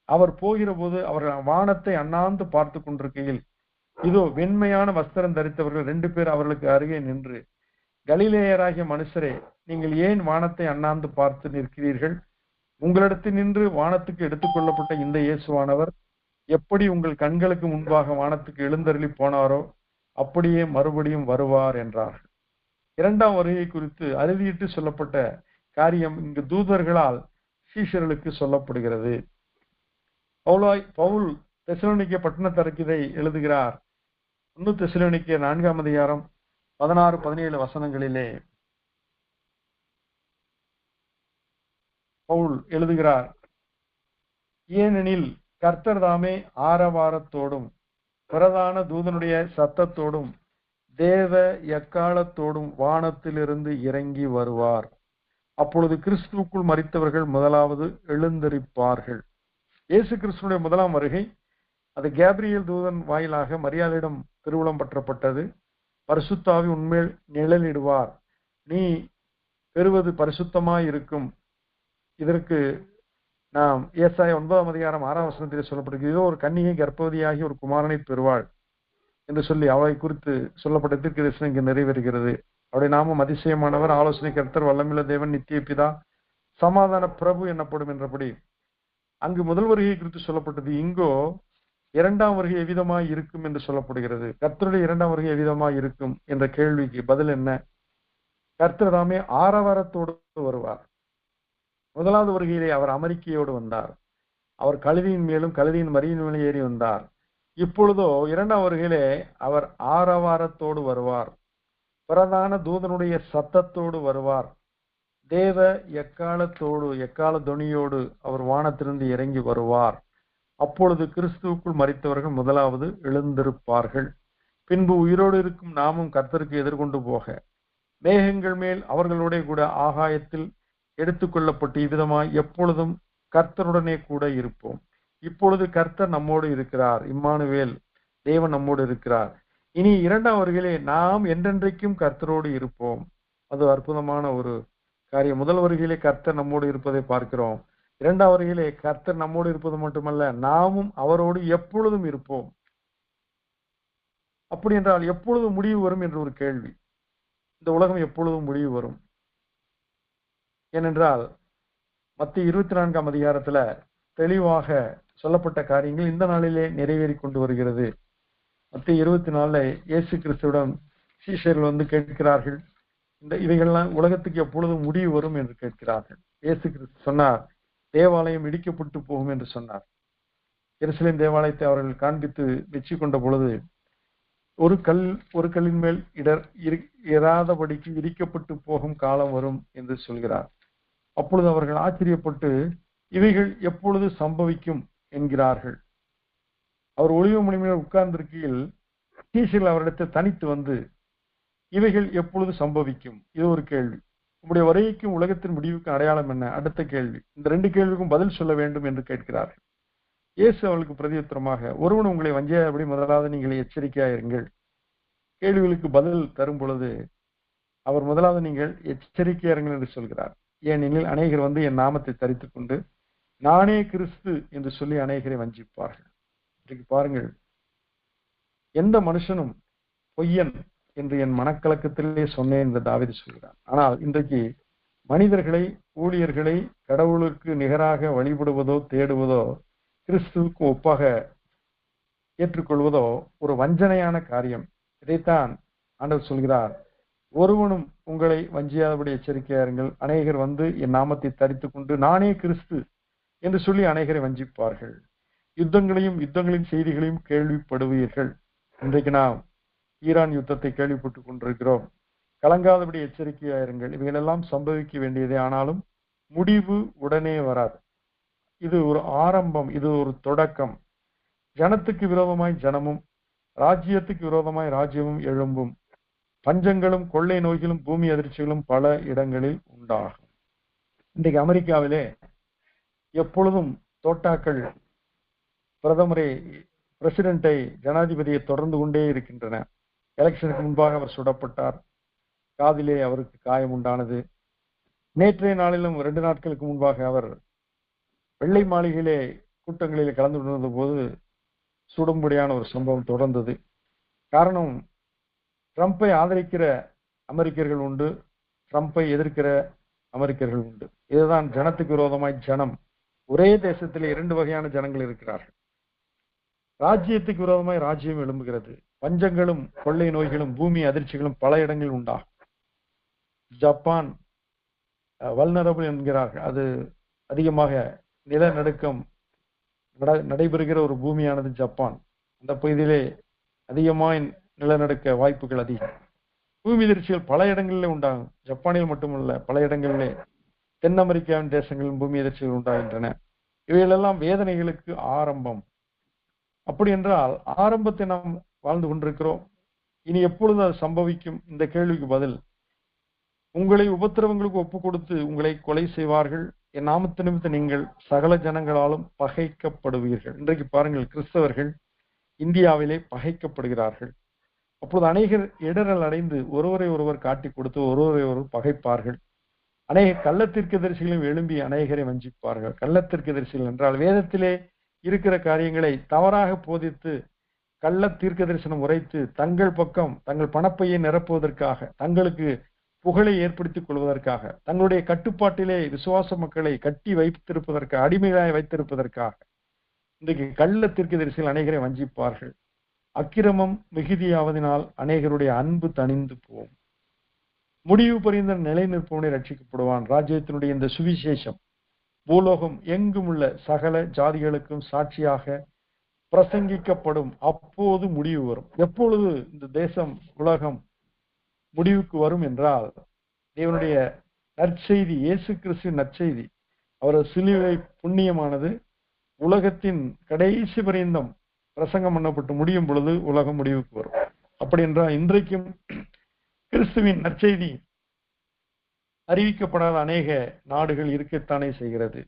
அவர் போகிற போது அவர்கள் வானத்தை அண்ணாந்து பார்த்து கொண்டிருக்கையில் இதோ வெண்மையான வஸ்திரம் தரித்தவர்கள் 2 பேர் அவர்களுக்கு அருகே நின்று, கலிலேயராகிய மனுஷரே, நீங்கள் ஏன் வானத்தை அண்ணாந்து பார்த்து நிற்கிறீர்கள்? உங்களிடத்தில் நின்று வானத்துக்கு எடுத்துக்கொள்ளப்பட்ட இந்த இயேசுவானவர் எப்படி உங்கள் கண்களுக்கு முன்பாக வானத்துக்கு எழுந்தருளி போனாரோ அப்படியே மறுபடியும் வருவார் என்றார். 2ஆம் வருகை குறித்து அறுதியிட்டு சொல்லப்பட்ட காரியம் இங்கு தூதர்களால் சீஷர்களுக்கு சொல்லப்படுகிறது. பவுல் தெசலோனிக்கே பட்டணத்தாருக்கு இதை எழுதுகிறார். 1 தெசலோனிக்கே 4ஆம் அதிகாரம் 16-17 வசனங்களிலே பவுல் எழுதுகிறார், ஏனெனில் கர்த்தர் தாமே ஆரவாரத்தோடும் பிரதான தூதனுடைய சத்தத்தோடும் தேவ எக்காலத்தோடும் வானத்திலிருந்து இறங்கி வருவார். அப்பொழுது கிறிஸ்துவுக்குள் மரித்தவர்கள் முதலாவது எழுந்தரிப்பார்கள். இயேசு கிறிஸ்துவனுடைய முதலாம் வருகை அது கேப்ரியல் தூதன் வாயிலாக மரியாதையிடம் திருவுளம் பற்றப்பட்டது. பரிசுத்தாவி உண்மையில் நிழலிடுவார், நீ பெறுவது பரிசுத்தமாய் இருக்கும். இதற்கு நாம் ஏசாயா 9:6 சொல்லப்பட்டிருக்கு. இதோ ஒரு கன்னிகை கர்ப்பவதியாகி ஒரு குமாரனை பெறுவாள் என்று சொல்லி அவளை குறித்து சொல்லப்பட்ட தீர்க்கதரிசனம் இங்கு நிறைவேறுகிறது. அவருடைய நாமம் அதிசயமானவர், ஆலோசனை கர்த்தர், வல்லமையுள்ள தேவன், நித்திய பிதா, சமாதான பிரபு எனப்படும் என்றபடி அங்கு முதல் வருகை குறித்து சொல்லப்பட்டது. இங்கோ இரண்டாம் வருகை எவ்விதமாய் இருக்கும் என்று சொல்லப்படுகிறது. கர்த்தருடைய இரண்டாம் வருகை எவ்விதமாய் இருக்கும் என்ற கேள்விக்கு பதில் என்ன? கர்த்தர் தாமே ஆரவாரத்தோடு வருவார். முதலாவது வருகையிலே அவர் அமெரிக்கையோடு வந்தார். அவர் கழுதியின் மேலும் கழுதியின் மரியின் மேலும் ஏறி வந்தார். இப்பொழுதோ இரண்டாம் வருகையிலே அவர் ஆரவாரத்தோடு வருவார், பிரதான தூதனுடைய சத்தத்தோடு வருவார், தேவ எக்காலத்தோடு எக்கால துணியோடு அவர் வானத்திலிருந்து இறங்கி வருவார். அப்பொழுது கிறிஸ்துவுக்குள் மரித்தவர்கள் முதலாவது எழுந்திருப்பார்கள். பின்பு உயிரோடு இருக்கும் நாமும் கர்த்தருக்கு எதிர்கொண்டு போக மேகங்கள் மேல் அவர்களோட கூட ஆகாயத்தில் எடுத்துக்கொள்ளப்பட்டு இவ்விதமாய் எப்பொழுதும் கர்த்தருடனே கூட இருப்போம். இப்பொழுது கர்த்தர் நம்மோடு இருக்கிறார், இம்மானுவேல், தேவன் நம்மோடு இருக்கிறார். இனி இரண்டாம் வருகையிலே நாம் என்றென்றைக்கும் கர்த்தரோடு இருப்போம். அது அற்புதமான ஒரு காரியம். முதல் வருகையிலே கர்த்தர் நம்மோடு இருப்பதை பார்க்கிறோம். இரண்டாம் வருகையிலே கர்த்தர் நம்மோடு இருப்பது மட்டுமல்ல, நாமும் அவரோடு எப்பொழுதும் இருப்போம். அப்படி என்றால் எப்பொழுது முடிவு வரும் என்று ஒரு கேள்வி. இந்த உலகம் எப்பொழுதும் முடிவு வரும்? ஏனென்றால் மத்திய 24 தெளிவாக சொல்லப்பட்ட காரியங்கள் இந்த நாளிலே நிறைவேறி கொண்டு வருகிறது. மத்திய 24 இயேசு கிறிஸ்துவிடம் சீஷர்கள் கேட்கிறார்கள், இவைகள்லாம் உலகத்துக்கு எப்பொழுது முடிவு வரும் என்று கேட்கிறார்கள். இயேசு கிறிஸ்து சொன்னார், தேவாலயம் இடிக்கப்பட்டு போகும் என்று சொன்னார். எருசலேம் தேவாலயத்தை அவர்கள் காண்பித்து வெற்றி கொண்ட பொழுது ஒரு கல்லின் மேல் இராதபடிக்கு இடிக்கப்பட்டு போகும் காலம் வரும் என்று சொல்கிறார். அப்பொழுது அவர்கள் ஆச்சரியப்பட்டு இவைகள் எப்பொழுது சம்பவிக்கும் என்கிறார்கள். அவர் ஒளிவு மணிமேல் உட்கார்ந்திருக்கையில் சீஷர்கள் அவரிடத்தில் தனித்து வந்து இவைகள் எப்பொழுது சம்பவிக்கும்? இது ஒரு கேள்வி. உங்களுடைய வருகைக்கும் உலகத்தின் முடிவுக்கும் அடையாளம் என்ன? அடுத்த கேள்வி. இந்த 2 கேள்விக்கும் பதில் சொல்ல வேண்டும் என்று கேட்கிறார்கள். இயேசு அவளுக்கு பிரதியுத்தரமாக, ஒருவன் உங்களை வஞ்சியாதபடி முதலாவது நீங்கள் எச்சரிக்கையாயிருங்கள். கேள்விகளுக்கு பதில் தரும் பொழுது அவர் முதலாவது நீங்கள் எச்சரிக்கையாருங்கள் என்று சொல்கிறார். ஏனெனில் அநேகர் என் நாமத்தை தரித்துக் கொண்டு நானே கிறிஸ்து என்று சொல்லி அநேகரை வஞ்சிப்பார்கள். இன்றைக்கு பாருங்கள், எந்த மனுஷனும் பொய்யன் என்று என் மனக்கலக்கத்திலே சொன்னேன் என்று தாவீது சொல்கிறார். ஆனால் இன்றைக்கு மனிதர்களை, ஊழியர்களை கடவுளுக்கு நிகராக வழிபடுவதோ தேடுவதோ கிறிஸ்துவுக்கு ஒப்பாக ஏற்றுக்கொள்வதோ ஒரு வஞ்சனையான காரியம். இதைத்தான் ஆண்டவர் சொல்கிறார், ஒருவனும் உங்களை வஞ்சியாதபடி எச்சரிக்கையாருங்கள். அநேகர் என் நாமத்தை தரித்துக் கொண்டு நானே கிறிஸ்து என்று சொல்லி அநேகரை வஞ்சிப்பார்கள். யுத்தங்களின் செய்திகளையும் கேள்விப்படுவீர்கள். இன்றைக்கு நாம் ஈரான் யுத்தத்தை கேள்விப்பட்டுக் கொண்டிருக்கிறோம். கலங்காதபடி எச்சரிக்கையாயிருங்கள். இவைகளெல்லாம் சம்பவிக்க வேண்டியதே, ஆனாலும் முடிவு உடனே வராது. இது ஒரு ஆரம்பம், இது ஒரு தொடக்கம். ஜனத்துக்கு விரோதமாய் ஜனமும் ராஜ்யத்துக்கு விரோதமாய் ராஜ்யமும் எழும்பும். பஞ்சங்களும் கொள்ளை நோய்களும் பூமி அதிர்ச்சிகளும் பல இடங்களில் உண்டாகும். இன்றைக்கு அமெரிக்காவிலே எப்பொழுதும் தோட்டாக்கள் பிரசிடென்ட்டை, ஜனாதிபதியை தொடர்ந்து கொண்டே இருக்கின்றன. எலெக்ஷனுக்கு முன்பாக அவர் சுடப்பட்டார், காதிலே அவருக்கு காயம் உண்டானது. நேற்றைய நாளிலும் 2 நாட்களுக்கு முன்பாக அவர் வெள்ளை மாளிகையிலே கூட்டங்களிலே கலந்து கொண்டிருந்த போது சுடும்படியான ஒரு சம்பவம் தொடர்ந்தது. காரணம், ட்ரம்பை ஆதரிக்கிற அமெரிக்கர்கள் உண்டு, ட்ரம்பை எதிர்க்கிற அமெரிக்கர்கள் உண்டு. இதுதான் ஜனத்துக்கு விரோதமாய் ஜனம். ஒரே தேசத்திலே 2 வகையான ஜனங்கள் இருக்கிறார்கள். ராஜ்யத்துக்கு விரோதமாய் ராஜ்யம் எழும்புகிறது. பஞ்சங்களும் கொள்ளை நோய்களும் பூமி அதிர்ச்சிகளும் பல இடங்களில் உண்டாகும். ஜப்பான் வல்னரபிள் என்கிறார்கள். அது அதிகமாக நிலநடுக்கம் நடைபெறுகிற ஒரு பூமியானது ஜப்பான். அந்த பகுதியிலே அதிகமாக நிலநடுக்க வாய்ப்புகள் அதிகம். பூமி அதிர்ச்சிகள் பல இடங்களிலே உண்டாகும். ஜப்பானில் மட்டுமல்ல, பல இடங்களிலே தென் அமெரிக்காவின் தேசங்களிலும் பூமி அதிர்ச்சிகள் உண்டாகின்றன. இவைகளெல்லாம் வேதனைகளுக்கு ஆரம்பம். அப்படி என்றால் ஆரம்பத்தை நாம் வாழ்ந்து கொண்டிருக்கிறோம். இனி எப்பொழுது அது சம்பவிக்கும்? இந்த கேள்விக்கு பதில், உங்களை உபத்திரவங்களுக்கு ஒப்பு கொடுத்து உங்களை கொலை செய்வார்கள், என் நாமத்து நிமித்தம் நீங்கள் சகல ஜனங்களாலும் பகைக்கப்படுவீர்கள். இன்றைக்கு பாருங்கள், கிறிஸ்தவர்கள் இந்தியாவிலே பகைக்கப்படுகிறார்கள். அப்பொழுது அநேகர் இடரல் அடைந்து ஒருவரை ஒருவர் காட்டி கொடுத்து ஒருவரை ஒருவர் பகைப்பார்கள். அநேக கள்ளத்தீர்க்கதரிசிகளையும் எழும்பி அநேகரை வஞ்சிப்பார்கள். கள்ளத்தீர்க்கதரிசிகள் என்றால் வேதத்திலே இருக்கிற காரியங்களை தவறாக போதித்து கள்ள தீர்க்க தரிசனம் உரைத்து தங்கள் பக்கம் தங்கள் பணப்பையை நிரப்புவதற்காக, தங்களுக்கு புகழை ஏற்படுத்திக் கொள்வதற்காக, தங்களுடைய கட்டுப்பாட்டிலே விசுவாச மக்களை கட்டி வைத்திருப்பதற்காக, அடிமைகளாய் வைத்திருப்பதற்காக இன்றைக்கு கள்ள தீர்க்க தரிசிகள் அநேகரை வஞ்சிப்பார்கள். அக்கிரமம் மிகுதியாவதினால் அநேகருடைய அன்பு தணிந்து போகும். முடிவு பரிந்த நிலை நிற்பவனை ரட்சிக்கப்படுவான். ராஜ்யத்தினுடைய இந்த சுவிசேஷம் பூலோகம் எங்கும் உள்ள சகல ஜாதிகளுக்கும் சாட்சியாக பிரசங்கிக்கப்படும். அப்போது முடிவு வரும். எப்பொழுது இந்த தேசம் உலகம் முடிவுக்கு வரும் என்றால், தேவனுடைய நற்செய்தி, இயேசு கிறிஸ்துவின் நற்செய்தி, அவரது சிலுவை புண்ணியமானது உலகத்தின் கடைசி பரியந்தம் பிரசங்கம் பண்ணப்பட்டு முடியும் பொழுது உலகம் முடிவுக்கு வரும். அப்படி என்றால் இன்றைக்கும் கிறிஸ்துவின் நற்செய்தி அறிவிக்கப்படாத அநேக நாடுகள் இருக்கத்தானே செய்கிறது.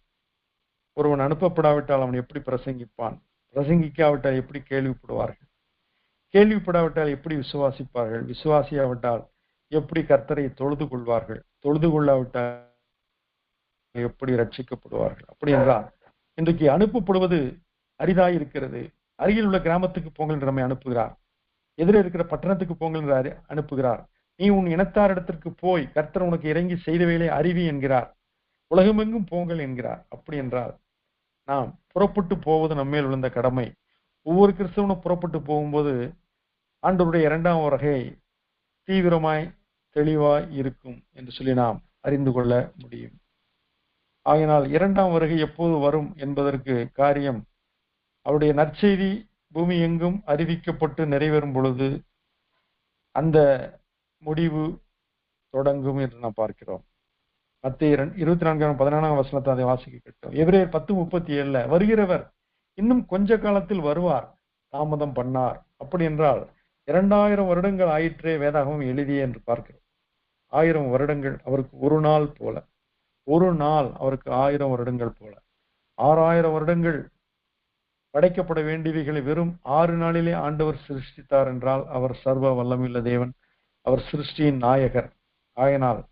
ஒருவன் அனுப்பப்படாவிட்டால் அவன் எப்படி பிரசங்கிப்பான்? பிரசங்கிக்காவிட்டால் எப்படி கேள்விப்படுவார்கள்? கேள்விப்படாவிட்டால் எப்படி விசுவாசிப்பார்கள்? விசுவாசியாவிட்டால் எப்படி கர்த்தரை தொழுது கொள்வார்கள்? தொழுது கொள்ளாவிட்டால் எப்படி ரட்சிக்கப்படுவார்கள்? அப்படி என்றால் இன்றைக்கு அனுப்பப்படுவது அரிதாயிருக்கிறது. அருகில் உள்ள கிராமத்துக்கு போங்கள் என்று நம்மை அனுப்புகிறார். எதிரே இருக்கிற பட்டணத்துக்கு போங்கள் என்று அனுப்புகிறார். நீ உன் இனத்தாரிடத்திற்கு போய் கர்த்தர் உனக்கு இறங்கி செய்தவைகளை அறிவி என்கிறார். உலகமெங்கும் போங்கள் என்கிறார். அப்படி என்றால் நாம் புறப்பட்டு போவது நம்மேல் விழுந்த கடமை. ஒவ்வொரு கிறிஸ்தவனும் புறப்பட்டு போகும்போது ஆண்டவருடைய இரண்டாம் வருகை தீவிரமாய் தெளிவாய் இருக்கும் என்று சொல்லி நாம் அறிந்து கொள்ள முடியும். ஆகையினால் இரண்டாம் வருகை எப்போது வரும் என்பதற்கு காரியம், அவருடைய நற்செய்தி பூமி எங்கும் அறிவிக்கப்பட்டு நிறைவேறும் பொழுது அந்த முடிவு தொடங்கும் என்று நாம் பார்க்கிறோம். மத்திய 24:14 வசனத்தை அதை வாசிக்க கேட்டோம். எபிரேயர் 10:37 வருகிறவர் இன்னும் கொஞ்ச காலத்தில் வருவார், தாமதம் பண்ணார். அப்படி என்றால் 2000 வருடங்கள் ஆயிற்றே வேதாகமம் எழுதிய என்று பார்க்கிறோம். 1000 வருடங்கள் அவருக்கு ஒரு நாள் போல, ஒரு நாள் அவருக்கு 1000 வருடங்கள் போல. 6000 வருடங்கள் படைக்கப்பட வேண்டியவைகளை வெறும் 6 நாளிலே ஆண்டவர் சிருஷ்டித்தார் என்றால் அவர் சர்வ வல்லமையுள்ள தேவன், அவர் சிருஷ்டியின் நாயகர். ஆயினால்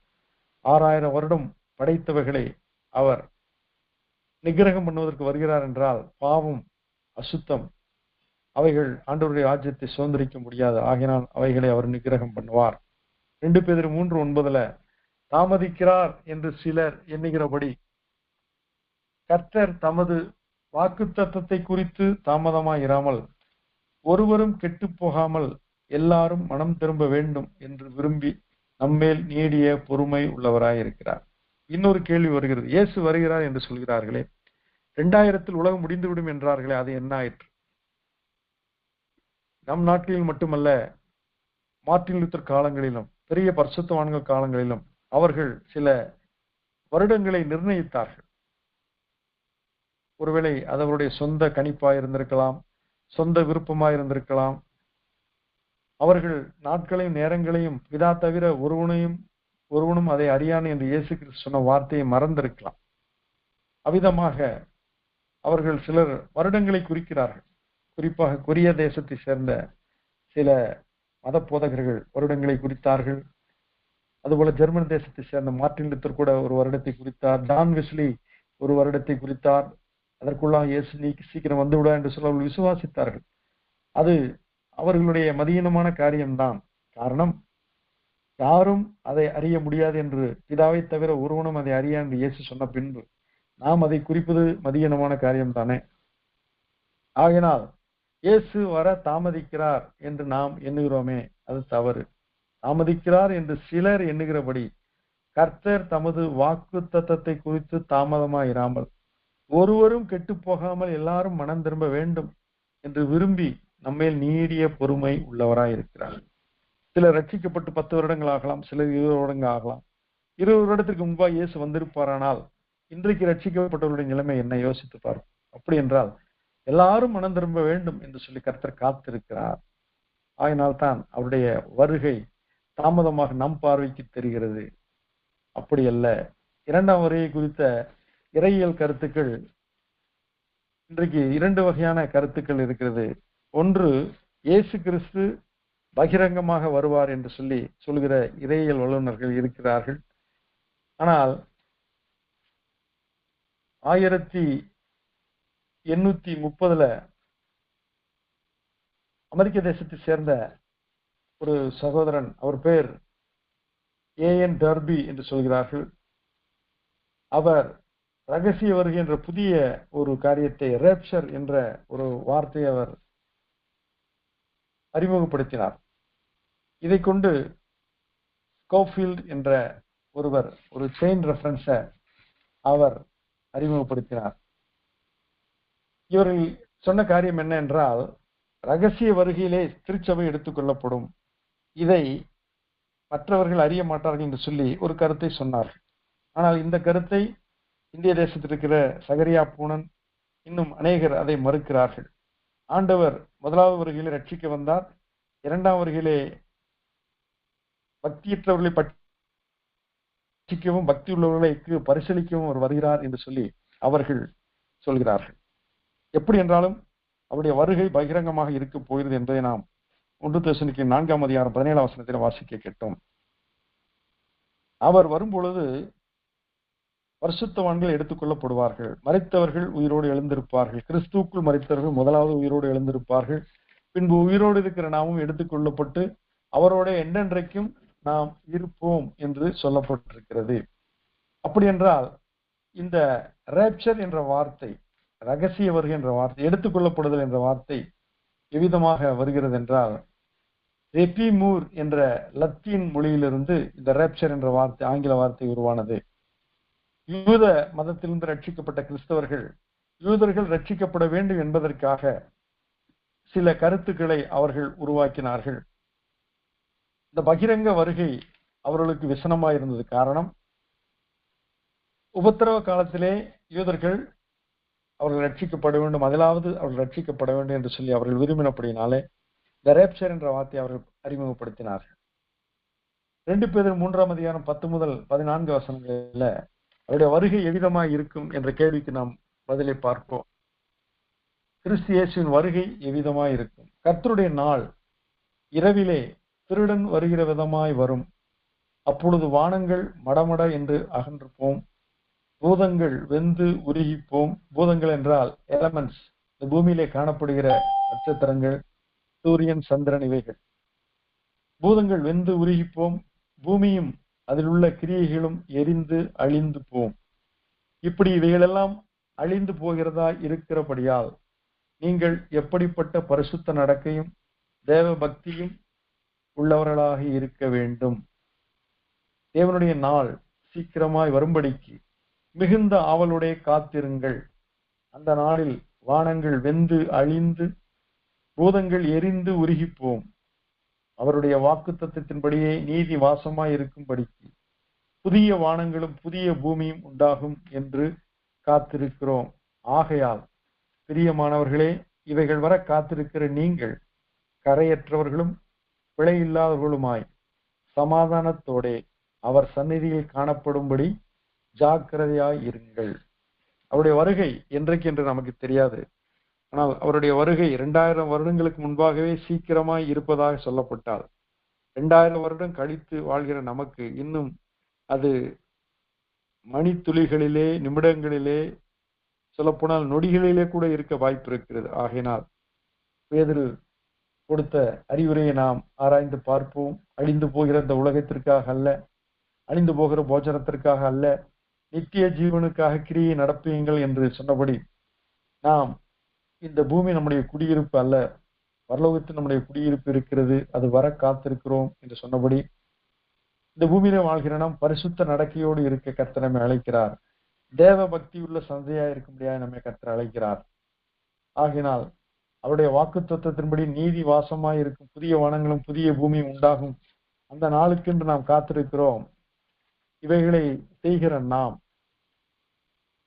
6000 வருடம் படைத்தவைகளை அவர் நிகிரகம் பண்ணுவதற்கு வருகிறார் என்றால் பாவம், அசுத்தம், அவைகள் ஆண்டவருடைய ராஜ்யத்தை சுதந்திரிக்க முடியாது. ஆகினால் அவைகளை அவர் நிகிரகம் பண்ணுவார். 2 பேதுரு 3:9 தாமதிக்கிறார் என்று சிலர் எண்ணுகிறபடி கர்த்தர் தமது வாக்குத்தத்தத்தை குறித்து தாமதமாயிராமல் ஒருவரும் கெட்டு போகாமல் எல்லாரும் மனம் திரும்ப வேண்டும் என்று விரும்பி நம்மேல் நீடிய பொறுமை உள்ளவராய் இருக்கிறார். இன்னொரு கேள்வி வருகிறது, இயேசு வருகிறார் என்று சொல்கிறார்களே, 2000 உலகம் முடிந்துவிடும் என்றார்களே, அது என்ன ஆயிற்று? நம் நாட்டில் மட்டுமல்ல, மார்ட்டின் லூத்தர் காலங்களிலும் பெரிய பரிசுத்தவான்கள் காலங்களிலும் அவர்கள் சில வருடங்களை நிர்ணயித்தார்கள். ஒருவேளை அது அவருடைய சொந்த கணிப்பாய் இருந்திருக்கலாம், சொந்த விருப்பமாய் இருந்திருக்கலாம். அவர்கள் நாட்களையும் நேரங்களையும் பிதா தவிர ஒருவனும் அதை அறியான் என்று இயேசு கிறிஸ்து சொன்ன வார்த்தையை மறந்திருக்கலாம். அவ்விதமாக அவர்கள் சிலர் வருடங்களை குறிக்கிறார்கள். குறிப்பாக கொரிய தேசத்தை சேர்ந்த சில மத போதகர்கள் வருடங்களை குறித்தார்கள். அதுபோல ஜெர்மன் தேசத்தை சேர்ந்த மார்ட்டின் லூத்தர் கூட ஒரு வருடத்தை குறித்தார். ஜான் வெஸ்லி ஒரு வருடத்தை குறித்தார். அதற்குள்ளாக இயேசு சீக்கிரம் வந்துவிடா என்று சொல்ல அவர்கள் விசுவாசித்தார்கள். அது அவர்களுடைய மதியீனமான காரியம்தான். காரணம், யாரும் அதை அறிய முடியாது என்று பிதாவை தவிர ஒருவனும் அதை அறியா என்று இயேசு சொன்ன பின்பு நாம் அதை குறிப்பது மதியீனமான காரியம் தானே. ஆகினால் இயேசு வர தாமதிக்கிறார் என்று நாம் எண்ணுகிறோமே, அது தவறு. தாமதிக்கிறார் என்று சிலர் எண்ணுகிறபடி கர்த்தர் தமது வாக்குத்தத்தத்தை குறித்து தாமதமாயிராமல் ஒருவரும் கெட்டு போகாமல் எல்லாரும் மனம் திரும்ப வேண்டும் என்று விரும்பி நம்மேல் நீடிய பொறுமை உள்ளவராய் இருக்கிறார். சிலர் ரட்சிக்கப்பட்டு 10 வருடங்கள் ஆகலாம், சிலர் 20 வருடங்கள் ஆகலாம். 20 வருடத்திற்கு முன்பாக இயேசு வந்திருப்பாரானால் இன்றைக்கு ரட்சிக்கப்பட்டவருடைய நிலைமை என்ன யோசித்து பார்ப்போம். அப்படி என்றால் எல்லாரும் மனம் திரும்ப வேண்டும் என்று சொல்லி கர்த்தர் காத்திருக்கிறார். ஆகினால்தான் அவருடைய வருகை தாமதமாக நம் பார்வைக்கு தெரிகிறது. அப்படி அல்ல. இரண்டாம் வருகை குறித்த இறையியல் கருத்துக்கள் இன்றைக்கு 2 வகையான கருத்துக்கள் இருக்கிறது. ஒன்று, இயேசு கிறிஸ்து பகிரங்கமாக வருவார் என்று சொல்கிற இறையியல் வல்லுநர்கள் இருக்கிறார்கள். ஆனால் 1830 அமெரிக்க தேசத்தை சேர்ந்த ஒரு சகோதரன், அவர் பேர் ஏஎன் டர்பி என்று சொல்கிறார்கள். அவர் ரகசிய வருகை என்ற புதிய ஒரு காரியத்தை, ரேப்சர் என்ற ஒரு வார்த்தையை அவர் அறிமுகப்படுத்தினார். இதை கொண்டு ஸ்கோஃபீல்ட் என்ற ஒருவர் ஒரு செயின் ரெஃபரன்ஸை அவர் அறிமுகப்படுத்தினார். இவர்கள் சொன்ன காரியம் என்ன என்றால், ரகசிய வருகையிலே திருச்சபை எடுத்துக்கொள்ளப்படும், இதை மற்றவர்கள் அறிய மாட்டார்கள் என்று சொல்லி ஒரு கருத்தை சொன்னார்கள். ஆனால் இந்த கருத்தை இந்திய தேசத்தில் இருக்கிற சகரியா பூனன் இன்னும் அநேகர் அதை மறுக்கிறார்கள். ஆண்டவர் முதலாவது வருகையிலே ரட்சிக்க வந்தார், இரண்டாம் வருகையிலே பக்தியற்றவர்களை பட்சிக்கவும் பக்தி உள்ளவர்களுக்கு பரிசீலிக்கவும் அவர் வருகிறார் என்று சொல்லி அவர்கள் சொல்கிறார்கள். எப்படி என்றாலும் அவருடைய வருகை பகிரங்கமாக இருக்க போகிறது என்பதை நாம் 1 தெசலோனிக்கேயர் 4:17 வாசிக்க கேட்டோம். அவர் வரும்பொழுது பரிசுத்தவான்கள் எடுத்துக்கொள்ளப்படுவார்கள், மரித்தவர்கள் உயிரோடு எழுந்திருப்பார்கள். கிறிஸ்துவுக்குள் மரித்தவர்கள் முதலாவது உயிரோடு எழுந்திருப்பார்கள். பின்பு உயிரோடு இருக்கிற நாமும் எடுத்துக்கொள்ளப்பட்டு அவரோட என்றென்றைக்கும் நாம் இருப்போம் என்று சொல்லப்பட்டிருக்கிறது. அப்படி என்றால் இந்த ரேப்சர் என்ற வார்த்தை, ரகசிய வருகை என்ற வார்த்தை, எடுத்துக்கொள்ளப்படுதல் என்ற வார்த்தை எவ்விதமாக வருகிறது என்றால், ரெபிமூர் என்ற லத்தீன் மொழியிலிருந்து இந்த ரேப்சர் என்ற வார்த்தை, ஆங்கில வார்த்தை உருவானது. யூத மதத்திலிருந்து ரட்சிக்கப்பட்ட கிறிஸ்தவர்கள் யூதர்கள் ரட்சிக்கப்பட வேண்டும் என்பதற்காக சில கருத்துக்களை அவர்கள் உருவாக்கினார்கள். இந்த பகிரங்க வருகை அவர்களுக்கு விசனமாக இருந்தது. காரணம், உபத்திரவ காலத்திலே யூதர்கள் அவர்கள் ரட்சிக்கப்பட வேண்டும், அதிலாவது அவர்கள் ரட்சிக்கப்பட வேண்டும் என்று சொல்லி அவர்கள் விரும்பினபடினாலே இந்த ரேப்சர் என்ற வார்த்தையை அவர்கள் அறிமுகப்படுத்தினார்கள். 2 பேதுரு 3:10-14 அவருடைய வருகை எவ்விதமாய் இருக்கும் என்ற கேள்விக்கு நாம் பதிலை பார்ப்போம். கிறிஸ்து இயேசுவின் வருகை எவ்விதமாய் இருக்கும்? கர்த்தருடைய நாள் இரவிலே திருடன் வருகிற விதமாய் வரும். அப்பொழுது வானங்கள் மடமட என்று அகன்று போம், பூதங்கள் வெந்து உருகிப்போம். பூதங்கள் என்றால் எலமெண்ட்ஸ், இந்த பூமியிலே காணப்படுகிற நட்சத்திரங்கள், சூரியன், சந்திரன், இவைகள். பூதங்கள் வெந்து உருகிப்போம், பூமியும் அதில் உள்ள கிரியைகளும் எரிந்து அழிந்து போம். இப்படி இவைகளெல்லாம் அழிந்து போகிறதா இருக்கிறபடியால் நீங்கள் எப்படிப்பட்ட பரிசுத்த நடக்கையும் தேவ பக்தியும் உள்ளவர்களாக இருக்க வேண்டும். தேவனுடைய நாள் சீக்கிரமாய் வரும்படிக்கு மிகுந்த ஆவலுடைய காத்திருங்கள். அந்த நாளில் வானங்கள் வெந்து அழிந்து பூதங்கள் எரிந்து உருகிப்போம். அவருடைய வாக்குத்தத்தத்தின்படியே நீதி வாசமாய் இருக்கும்படிக்கு புதிய வானங்களும் புதிய பூமியும் உண்டாகும் என்று காத்திருக்கிறோம். ஆகையால் பிரியமானவர்களே, இவைகள் வர காத்திருக்கிற நீங்கள் கரையற்றவர்களும் பிழையில்லாதவர்களுமாய் சமாதானத்தோடே அவர் சந்நிதியில் காணப்படும்படி ஜாக்கிரதையாய் இருங்கள். அவருடைய வருகை என்றைக்கு என்று நமக்கு தெரியாது. ஆனால் அவருடைய வருகை 2000 வருடங்களுக்கு முன்பாகவே சீக்கிரமாய் இருப்பதாக சொல்லப்பட்டால் 2000 வருடம் கழித்து வாழ்கிற நமக்கு இன்னும் அது மணித்துளிகளிலே, நிமிடங்களிலே, சொல்லப்போனால் நொடிகளிலே கூட இருக்க வாய்ப்பு இருக்கிறது. ஆகையினால் பேதுரு கொடுத்த அறிவுரையை நாம் ஆராய்ந்து பார்ப்போம். அழிந்து போகிற இந்த உலகத்திற்காக அல்ல, அழிந்து போகிற போஜனத்திற்காக அல்ல, நித்திய ஜீவனுக்காக கிரியை நடப்பீங்கள் என்று சொன்னபடி நாம் இந்த பூமி நம்முடைய குடியிருப்பு அல்ல, பரலோகத்தில் நம்முடைய குடியிருப்பு இருக்கிறது, அது வர காத்திருக்கிறோம் என்று சொன்னபடி இந்த பூமியில வாழ்கிற நாம் பரிசுத்த நடக்கையோடு இருக்க கர்த்தர் நம்மை அழைக்கிறார். தேவ பக்தி உள்ள சந்தையா இருக்க முடியாது நம்மை கர்த்தர் அழைக்கிறார். ஆகினால் அவருடைய வாக்குத்தத்தத்தின்படி நீதி வாசமாய் இருக்கும் புதிய வானங்களும் புதிய பூமியும் உண்டாகும் அந்த நாளுக்கென்று நாம் காத்திருக்கிறோம். இவைகளை செய்கிற நாம்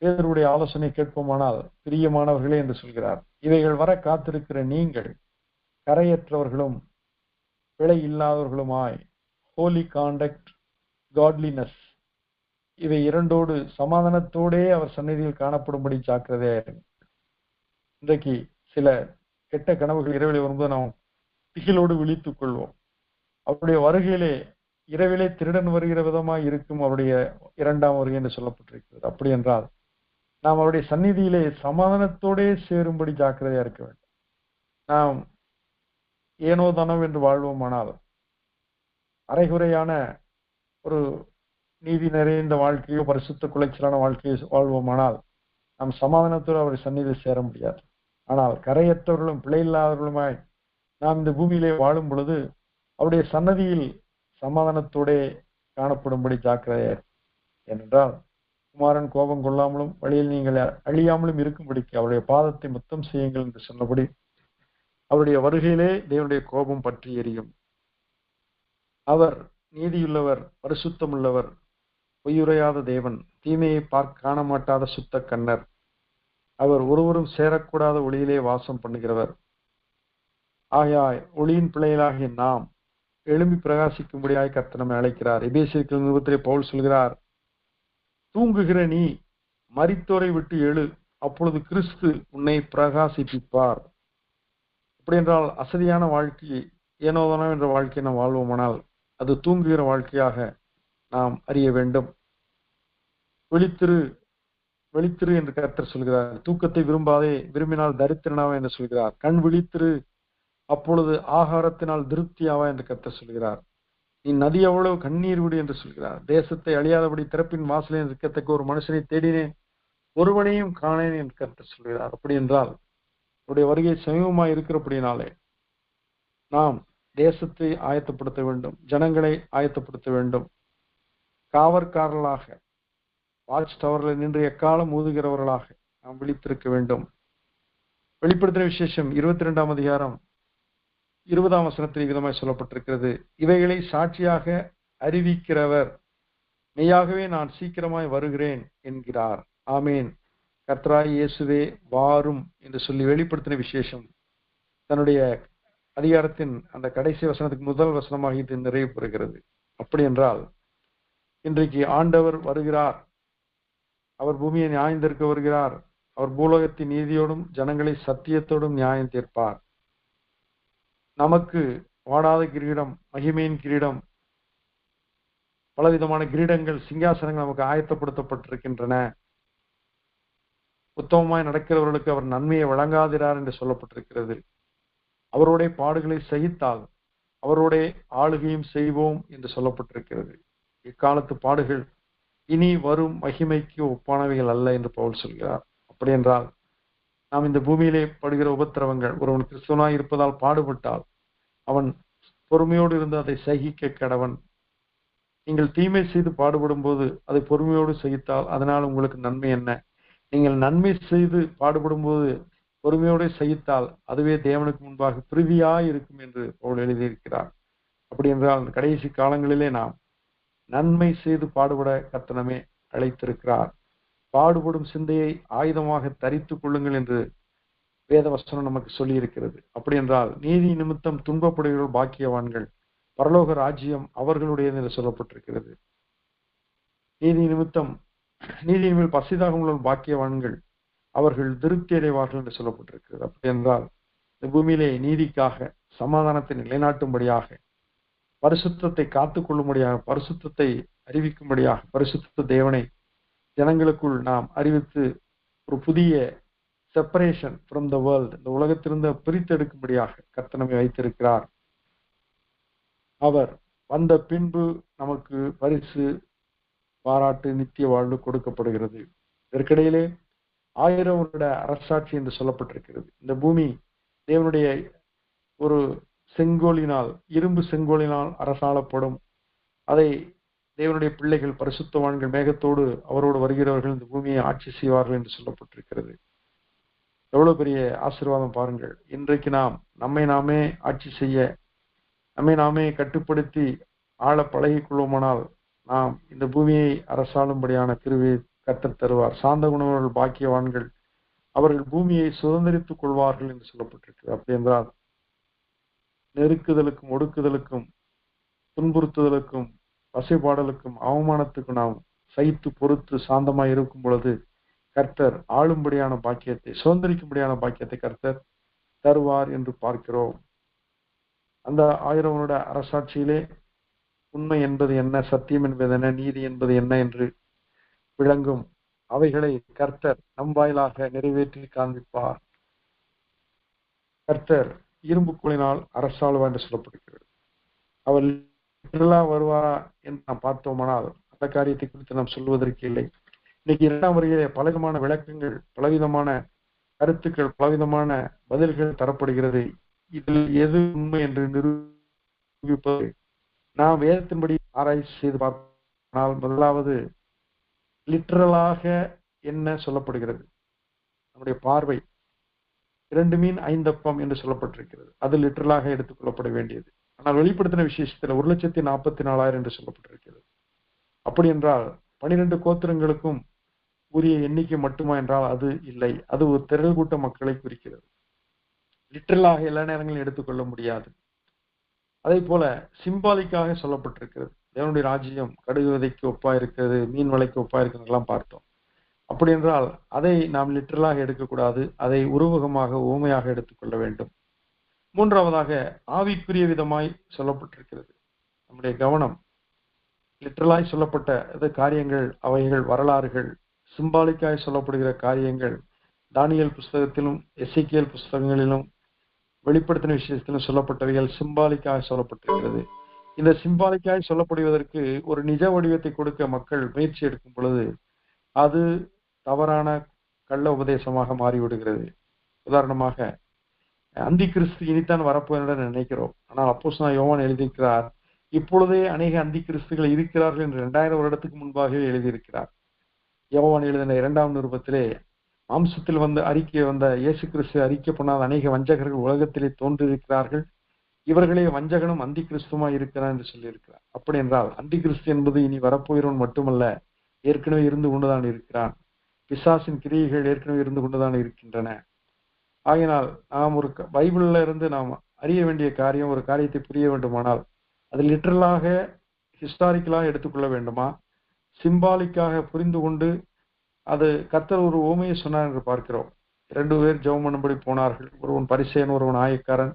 பேதருடைய ஆலோசனை கேட்போமானால் பிரியமானவர்களே என்று சொல்கிறார். இவைகள் வர காத்திருக்கிற நீங்கள் கரையற்றவர்களும் பிழை இல்லாதவர்களுமாய் ஹோலி காண்டக்ட், காட்லினஸ், இவை இரண்டோடு சமாதானத்தோடே அவர் சந்நிதியில் காணப்படும்படி ஜாக்கிரதையா இருங்கள். இன்றைக்கு சில கெட்ட கனவுகள் இரவில் வரும்போது நாம் திகிலோடு விழித்துக் கொள்வோம். அவருடைய வருகையிலே இரவிலே திருடன் வருகிற விதமாய் இருக்கும் அவருடைய இரண்டாம் வருகை என்று சொல்லப்பட்டிருக்கிறது. அப்படி என்றால் நாம் அவருடைய சந்நிதியிலே சமாதானத்தோடே சேரும்படி ஜாக்கிரதையா இருக்க வேண்டும். நாம் ஏனோ தானோ என்று வாழ்வோமானால், அரைகுறையான ஒரு நீதி நிறைந்த வாழ்க்கையோ பரிசுத்த குலைச்சலான வாழ்க்கையோ வாழ்வோமானால் நாம் சமாதானத்தோடு அவருடைய சந்நிதியில் சேர முடியாது. ஆனால் கரையற்றவர்களும் பிழை இல்லாதவர்களுமாய் நாம் இந்த பூமியிலே வாழும் பொழுது அவருடைய சன்னதியில் சமாதானத்தோடே காணப்படும்படி ஜாக்கிரதையா. ஏனென்றால் குமாரன் கோபம் கொள்ளாமலும் வழியில் நீங்கள் அழியாமலும் இருக்கும்படிக்கு அவருடைய பாதத்தை முத்தம் செய்யுங்கள் என்று சொன்னபடி அவருடைய வருகையிலே தேவனுடைய கோபம் பற்றி எரியும். அவர் நீதியுள்ளவர், பரிசுத்தம் உள்ளவர், பொய்யுரையாத தேவன், தீமையை காண மாட்டாத சுத்த கண்ணர். அவர் ஒருவரும் சேரக்கூடாத ஒளியிலே வாசம் பண்ணுகிறவர். ஆகையாய் ஒளியின் பிள்ளைகளாகிய நாம் எழும்பி பிரகாசிக்கும்படியாய் கர்த்தர் நம்மை அழைக்கிறார். எபேசியர் நிருபத்திலே பவுல் சொல்கிறார், தூங்குகிற நீ மரித்தோரை விட்டு எழு, அப்பொழுது கிறிஸ்து உன்னை பிரகாசிப்பிப்பார். அப்படி என்றால் அசதியான வாழ்க்கை, ஏனோதானோ என்ற வாழ்க்கையை நாம் வாழ்வோமானால் அது தூங்குகிற வாழ்க்கையாக நாம் அறிய வேண்டும். விழித்திரு விழித்திரு என்று கர்த்தர் சொல்கிறார். தூக்கத்தை விரும்பாதே, விரும்பினால் தரித்திரனாவா என்று சொல்கிறார். கண் விழித்திரு, அப்பொழுது ஆகாரத்தினால் திருப்தியாவா என்று கர்த்தர் சொல்கிறார். நீ நதி எவ்வளவு கண்ணீர் விடு என்று சொல்கிறார். தேசத்தை அழியாதபடி திறப்பின் வாசலில் இருக்கத்தக்க ஒரு மனுஷனை தேடினேன், ஒருவனையும் காணேன் என்று கர்த்தர் சொல்கிறார். அப்படி என்றால் அவருடைய வருகை சமீபமாய் இருக்கிறபடினாலே நாம் தேசத்தை ஆயத்தப்படுத்த வேண்டும், ஜனங்களை ஆயத்தப்படுத்த வேண்டும். காவற்காரர்களாக, வாட்ச் டவர்களில் நின்று எக்காலம் ஊதுகிறவர்களாக நாம் விழித்திருக்க வேண்டும். வெளிப்படுத்தின விசேஷம் 22ஆம் அதிகாரம் 20ஆம் வசனத்தில் விதமாய் சொல்லப்பட்டிருக்கிறது, இவைகளை சாட்சியாக அறிவிக்கிறவர் மெய்யாகவே நான் சீக்கிரமாய் வருகிறேன் என்கிறார். ஆமேன். கர்த்தராகிய இயேசுவே வாரும் என்று சொல்லி வெளிப்படுத்தின விசேஷம் தன்னுடைய அதிகாரத்தின் அந்த கடைசி வசனத்துக்கு முதல் வசனமாக இது நிறைவு பெறுகிறது. அப்படி என்றால் இன்றைக்கு ஆண்டவர் வருகிறார். அவர் பூமியை நியாயம் தீர்க்க வருகிறார். அவர் பூலோகத்தின் நீதியோடும் ஜனங்களை சத்தியத்தோடும் நியாயம் தீர்ப்பார். நமக்கு வாடாத கிரீடம், மகிமையின் கிரீடம், பலவிதமான கிரீடங்கள், சிங்காசனங்கள் நமக்கு ஆயத்தப்படுத்தப்பட்டிருக்கின்றன. உத்தமமாய் நடக்கிறவர்களுக்கு அவர் நன்மையை வழங்காதிரார் என்று சொல்லப்பட்டிருக்கிறது. அவருடைய பாடுகளை சகித்தால் அவருடைய ஆளுகையும் செய்வோம் என்று சொல்லப்பட்டிருக்கிறது. இக்காலத்து பாடுகள் இனி வரும் மகிமைக்கு ஒப்பானவைகள் அல்ல என்று பவுல் சொல்கிறார். அப்படி என்றால் நாம் இந்த பூமியிலே படுகிற உபத்திரவங்கள், ஒருவன் கிறிஸ்துவனாய் இருப்பதால் பாடுபட்டால் அவன் பொறுமையோடு இருந்து அதை சகிக்க கடவன். நீங்கள் தீமை செய்து பாடுபடும் போது அதை பொறுமையோடு சகித்தால் அதனால் உங்களுக்கு நன்மை என்ன? நீங்கள் நன்மை செய்து பாடுபடும் போது பொறுமையோடு சகித்தால் அதுவே தேவனுக்கு முன்பாக பிரீதியாய் இருக்கும் என்று பவுல் எழுதியிருக்கிறார். அப்படி என்றால் கடைசி காலங்களிலே நாம் நன்மை செய்து பாடுபட கர்த்தர் அழைத்திருக்கிறார். பாடுபடும் சிந்தையை ஆயுதமாக தரித்துக் கொள்ளுங்கள் என்று வேத வசனம் நமக்கு சொல்லி இருக்கிறது. அப்படி என்றால் நீதி நிமித்தம் துன்பப்படுகிறவர்கள் பாக்கியவான்கள், பரலோக ராஜ்யம் அவர்களுடையது என்று சொல்லப்பட்டிருக்கிறது. நீதி நிமித்தம், நீதியின் மேல் பசிதாகம் உள்ள பாக்கியவான்கள், அவர்கள் திருப்தி அடைவார்கள் என்று சொல்லப்பட்டிருக்கிறது. அப்படி என்றால் இந்த பூமியிலே நீதிக்காக, சமாதானத்தை நிலைநாட்டும்படியாக, பரிசுத்தத்தை காத்துக் கொள்ளும்படியாக, பரிசுத்தத்தை அறிவிக்கும்படியாக, பரிசுத்த தேவனை ஜனங்களுக்குள் நாம் அறிவித்து ஒரு புதிய செப்பரேஷன் ஃப்ரம் த வேர்ல்ட், இந்த உலகத்திலிருந்து பிரித்தெடுக்கும்படியாக கர்த்தர் நம்மை வைத்திருக்கிறார். அவர் வந்த பின்பு நமக்கு பரிசு, பாராட்டு, நித்திய வாழ்வு கொடுக்கப்படுகிறது. இதற்கிடையிலே 1000 வருட அரசாட்சி என்று சொல்லப்பட்டிருக்கிறது. இந்த பூமி தேவனுடைய ஒரு செங்கோலினால், இரும்பு செங்கோலினால் அரசாளப்படும். அதை தேவனுடைய பிள்ளைகள், பரிசுத்தவான்கள் மேகத்தோடு அவரோடு வருகிறவர்கள் இந்த பூமியை ஆட்சி செய்வார்கள் என்று சொல்லப்பட்டிருக்கிறது. எவ்வளவு பெரிய ஆசீர்வாதம் பாருங்கள். இன்றைக்கு நாம் நம்மை நாமே ஆட்சி செய்ய, நம்மை நாமே கட்டுப்படுத்தி ஆள பழகிக் கொள்வோமானால் நாம் இந்த பூமியை அரசாளும்படியான கிருபையை கர்த்தர் தருவார். சாந்த குணமுள்ளவர்கள் பாக்கியவான்கள், அவர்கள் பூமியை சுதந்திரித்துக் கொள்வார்கள் என்று சொல்லப்பட்டிருக்கு. அப்படி என்றால் நெருக்குதலுக்கும் ஒடுக்குதலுக்கும் துன்புறுத்துதலுக்கும் வசைபாடலுக்கும் அவமானத்துக்கும் நாம் சகித்து பொறுத்து சாந்தமாய் இருக்கும் பொழுது கர்த்தர் ஆளும்படியான பாக்கியத்தை, சுதந்திரிக்கும்படியான பாக்கியத்தை கர்த்தர் தருவார் என்று பார்க்கிறோம். அந்த 1000 வருட அரசாட்சியிலே உண்மை என்பது என்ன, சத்தியம் என்பது என்ன, நீதி என்பது என்ன என்று விளங்கும் அவைகளை கர்த்தர் நம் வாயிலாக நிறைவேற்றி காண்பிப்பார். கர்த்தர் இரும்புக்குளினால் அரசாளுவார் என்று சொல்லப்படுகிறது. அவர் வருவாரா என்று நாம் பார்த்தோமானால் அந்த காரியத்தை குறித்து நாம் சொல்வதற்கு இல்லை. இன்னைக்கு 2ஆம் வருகையிலே பலவிதமான விளக்கங்கள், பலவிதமான கருத்துக்கள், பலவிதமான பதில்கள் தரப்படுகிறது. இதில் எது உண்மை என்று நிரூபிப்பது நாம் வேதத்தின்படி ஆராய்ச்சி செய்து பார்த்தால், முதலாவது லிட்டரலாக என்ன சொல்லப்படுகிறது, நம்முடைய பார்வை 2 மீன் 5 அப்பம் என்று சொல்லப்பட்டிருக்கிறது. அது லிட்டரலாக எடுத்துக்கொள்ளப்பட வேண்டியது. ஆனால் வெளிப்படுத்தின விசேஷத்தில் 1,44,000 என்று சொல்லப்பட்டிருக்கிறது. அப்படி என்றால் 12 கோத்திரங்களுக்கும் உரிய எண்ணிக்கை மட்டுமா என்றால் அது இல்லை. அது ஒரு திரள் கூட்ட மக்களை குறிக்கிறது. லிட்டரலாக எல்லா நேரங்களும் எடுத்துக்கொள்ள முடியாது. அதே போல சிம்பாலிக்காக சொல்லப்பட்டிருக்கிறது. தேவனுடைய ராஜ்யம் கடுகு விதைக்கு ஒப்பா இருக்கிறது, மீன் வலைக்கு ஒப்பா இருக்கிறதெல்லாம் பார்த்தோம். அப்படி என்றால் அதை நாம் லிட்டரலாக எடுக்கக்கூடாது. அதை உருவகமாக ஊமையாக எடுத்துக்கொள்ள வேண்டும். 3ஆவதாக ஆவிக்குரிய விதமாய் சொல்லப்பட்டிருக்கிறது. நம்முடைய கவனம் லிட்டரலாய் சொல்லப்பட்ட காரியங்கள், அவைகள் வரலாறுகள், சிம்பாலிக்காய் சொல்லப்படுகிற காரியங்கள் தானியேல் புஸ்தகத்திலும் எசேக்கியேல் புஸ்தகங்களிலும் வெளிப்படுத்தின விஷயத்திலும் சொல்லப்பட்டவைகள் சிம்பாலிக்காக சொல்லப்பட்டிருக்கிறது. இந்த சிம்பாலிக்காய் சொல்லப்படுவதற்கு ஒரு நிஜ வடிவத்தை கொடுக்க மக்கள் முயற்சி எடுக்கும் பொழுது அது தவறான கள்ள உபதேசமாக மாறிவிடுகிறது. உதாரணமாக அந்தி கிறிஸ்து இனித்தான் வரப்போகிற நினைக்கிறோம். ஆனால் அப்போஸ்தலனாகிய யோவான் எழுதியிருக்கிறார், இப்பொழுதே அநேக அந்தி கிறிஸ்துகள் இருக்கிறார்கள் என்று 2000 வருடத்துக்கு முன்பாகவே எழுதியிருக்கிறார். யோவான் எழுதின 2ஆம் நிருபத்திலே மாம்சத்தில் அறிக்கை வந்த இயேசு கிறிஸ்து அறிக்கை பண்ணாத அநேக வஞ்சகர்கள் உலகத்திலே தோன்றியிருக்கிறார்கள், இவர்களே வஞ்சகனும் அந்தி கிறிஸ்துமாய் இருக்கிறார் என்று சொல்லியிருக்கிறார். அப்படி என்றால் அந்தி கிறிஸ்து என்பது இனி வரப்போகிறவன் மட்டுமல்ல, ஏற்கனவே இருந்து கொண்டுதான் இருக்கிறான். பிசாசின் கிரியைகள் ஏற்கனவே இருந்து கொண்டுதான் இருக்கின்றன. ஆகினால் நாம் ஒரு பைபிள்ல இருந்து நாம் அறிய வேண்டிய காரியம், ஒரு காரியத்தை புரிய வேண்டுமானால் அது லிட்டரலாக ஹிஸ்டாரிக்கலாக எடுத்துக்கொள்ள வேண்டுமா, சிம்பாலிக்காக புரிந்து கொண்டு அது கர்த்தர் ஒரு ஓமையை சொன்னார் என்று பார்க்கிறோம். 2 பேர் ஜெபம் பண்ணும்படி போனார்கள். ஒருவன் பரிசேயன், ஒருவன் ஆயக்காரன்.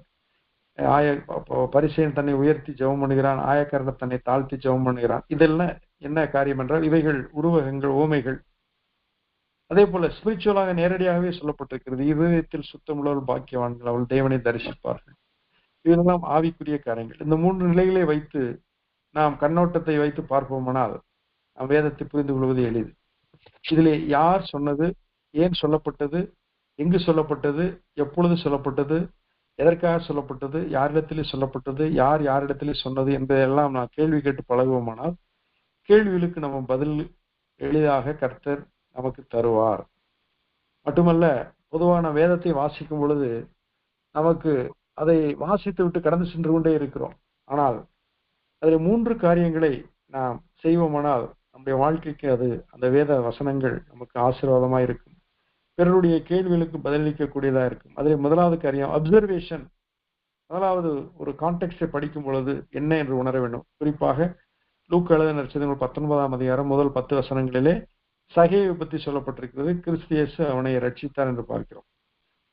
பரிசேயன் தன்னை உயர்த்தி ஜெபம் பண்ணுகிறான், ஆயக்காரன் தன்னை தாழ்த்தி ஜெபம் பண்ணுகிறான். இதெல்லாம் என்ன காரியம் என்றால் இவைகள் உருவகங்கள், ஓமைகள். அதே போல ஸ்பிரிச்சுவலாக நேரடியாகவே சொல்லப்பட்டிருக்கிறது, இருதயத்தில் சுத்தமுள்ளவர்கள் பாக்கியவான்கள், அவள் தேவனை தரிசிப்பார்கள். இதெல்லாம் ஆவிக்குரிய காரியங்கள். இந்த 3 நிலைகளை வைத்து நாம் கண்ணோட்டத்தை வைத்து பார்ப்போமானால் நாம் வேதத்தை புரிந்து கொள்வது எளிது. இதிலே யார் சொன்னது, ஏன் சொல்லப்பட்டது, எங்கு சொல்லப்பட்டது, எப்பொழுது சொல்லப்பட்டது, எதற்காக சொல்லப்பட்டது, யாரிடத்திலே சொல்லப்பட்டது, யார் யாரிடத்திலே சொன்னது என்பதெல்லாம் நான் கேள்வி கேட்டு பழகுவோமானால் கேள்விகளுக்கு நம்ம பதில் எளிதாக கர்த்தர் நமக்கு தருவார். மட்டுமல்ல, பொதுவான வேதத்தை வாசிக்கும் பொழுது நமக்கு அதை வாசித்து விட்டு கடந்து சென்று கொண்டே இருக்கிறோம். ஆனால் அதில் 3 காரியங்களை நாம் செய்வோமானால் நம்முடைய வாழ்க்கைக்கு அது அந்த வேத வசனங்கள் நமக்கு ஆசீர்வாதமாக இருக்கும். பிறருடைய கேள்விகளுக்கு பதிலளிக்கக்கூடியதா இருக்கும். அதில் முதலாவது காரியம் அப்சர்வேஷன். முதலாவது ஒரு கான்டெக்ஸ்டை படிக்கும் பொழுது என்ன என்று உணர வேண்டும். குறிப்பாக லூக்கா எழுதின நற்செய்திகள் 19ஆம் அதிகாரம் முதல் 10 வசனங்களிலே சகேயை பற்றி சொல்லப்பட்டிருக்கிறது. கிறிஸ்து இயேசு அவனை ரட்சித்தார் என்று பார்க்கிறோம்.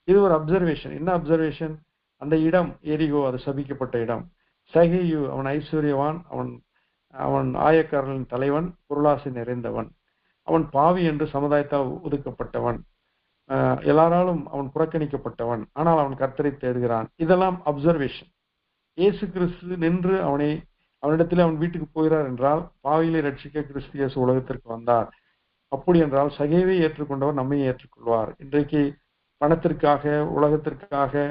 இது ஒரு அப்சர்வேஷன். என்ன அப்சர்வேஷன்? அந்த இடம் எரிகோ, அது சபிக்கப்பட்ட இடம். சகேயு அவன் ஐஸ்வர்யவான், அவன் ஆயக்காரர்களின் தலைவன், பொருளாசை நிறைந்தவன், அவன் பாவி என்று சமுதாயத்தால் ஒதுக்கப்பட்டவன், எல்லாராலும் அவன் புறக்கணிக்கப்பட்டவன். ஆனால் அவன் கர்த்தரை தேடுகிறான். இதெல்லாம் அப்சர்வேஷன். இயேசு கிறிஸ்து நின்று அவனிடத்தில் அவன் வீட்டுக்கு போகிறார் என்றால் பாவியிலே ரட்சிக்க கிறிஸ்து இயேசு உலகத்திற்கு வந்தார். அப்படி என்றால் சகேவை ஏற்றுக்கொண்டவர் நம்மை ஏற்றுக்கொள்வார். இன்றைக்கு பணத்திற்காக, உலகத்திற்காக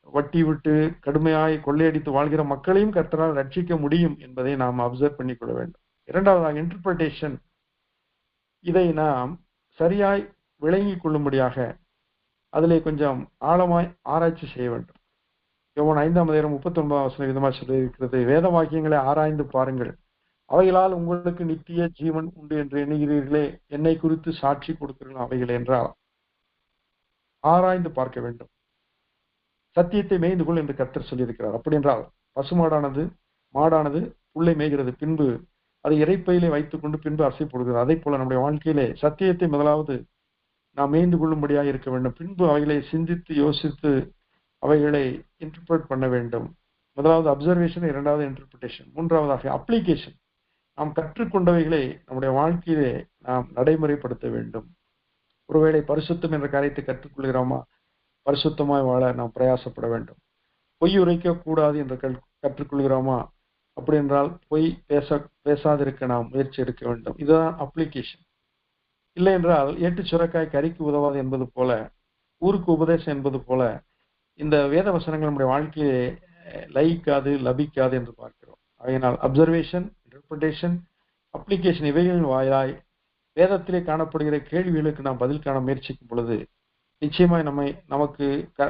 வட்டி விட்டு கடுமையாய் கொள்ளையடித்து வாழ்கிற மக்களையும் கர்த்தரால் ரட்சிக்க முடியும் என்பதை நாம் அப்சர்வ் பண்ணிக்கொள்ள வேண்டும். இரண்டாவதாக இன்டர்பிரேஷன். இதை நாம் சரியாய் விளங்கிக் கொள்ளும்படியாக அதிலே கொஞ்சம் ஆழமாய் ஆராய்ச்சி செய்ய வேண்டும். யோவான் 5ஆம் அதிகாரம் 39ஆம் வசனம் விதமாக சொல்லியிருக்கிறது, வேத வாக்கியங்களை ஆராய்ந்து பாருங்கள், அவைகளால் உங்களுக்கு நித்திய ஜீவன் உண்டு என்று எண்ணுகிறீர்களே, என்னை குறித்து சாட்சி கொடுக்கிறீர்கள் அவைகள் என்றால் ஆராய்ந்து பார்க்க வேண்டும். சத்தியத்தை மேய்ந்து கொள் என்று கர்த்தர் சொல்லியிருக்கிறார். அப்படி என்றால் பசுமாடானது மாடானது புல்லை மேய்கிறது, பின்பு அதை இறைப்பையிலே வைத்துக் கொண்டு பின்பு அசை போடுகிறது. அதே போல நம்முடைய வாழ்க்கையிலே சத்தியத்தை முதலாவது நாம் மேய்ந்து கொள்ளும்படியாக இருக்க வேண்டும். பின்பு அவைகளை சிந்தித்து யோசித்து அவைகளை இன்டர்பிரட் பண்ண வேண்டும். முதலாவது அப்சர்வேஷன், இரண்டாவது இன்டர்பிரிட்டேஷன், மூன்றாவதாக அப்ளிகேஷன். நாம் கற்றுக்கொண்டவைகளை நம்முடைய வாழ்க்கையிலே நாம் நடைமுறைப்படுத்த வேண்டும். ஒருவேளை பரிசுத்தம் என்ற காரியத்தை கற்றுக்கொள்கிறோமா, பரிசுத்தமாய் வாழ நாம் பிரயாசப்பட வேண்டும். பொய் உரைக்க கூடாது என்று கற்றுக்கொள்கிறோமா, அப்படி என்றால் பொய் பேசாதிருக்க நாம் முயற்சி எடுக்க வேண்டும். இதுதான் அப்ளிகேஷன். இல்லை என்றால் ஏட்டு சுரக்காய் கறிக்கு உதவாது என்பது போல, ஊருக்கு உபதேசம் என்பது போல, இந்த வேத வசனங்கள் நம்முடைய வாழ்க்கையை லயிக்காது லபிக்காது என்று பார்க்கிறோம். அதனால் அப்சர்வேஷன், இன்டர்பிரிட்டேஷன், அப்ளிகேஷன் இவைகளின் வாயிலாய் வேதத்திலே காணப்படுகிற கேள்விகளுக்கு நாம் பதில் காண முயற்சிக்கும் பொழுது நிச்சயமாய் நமக்கு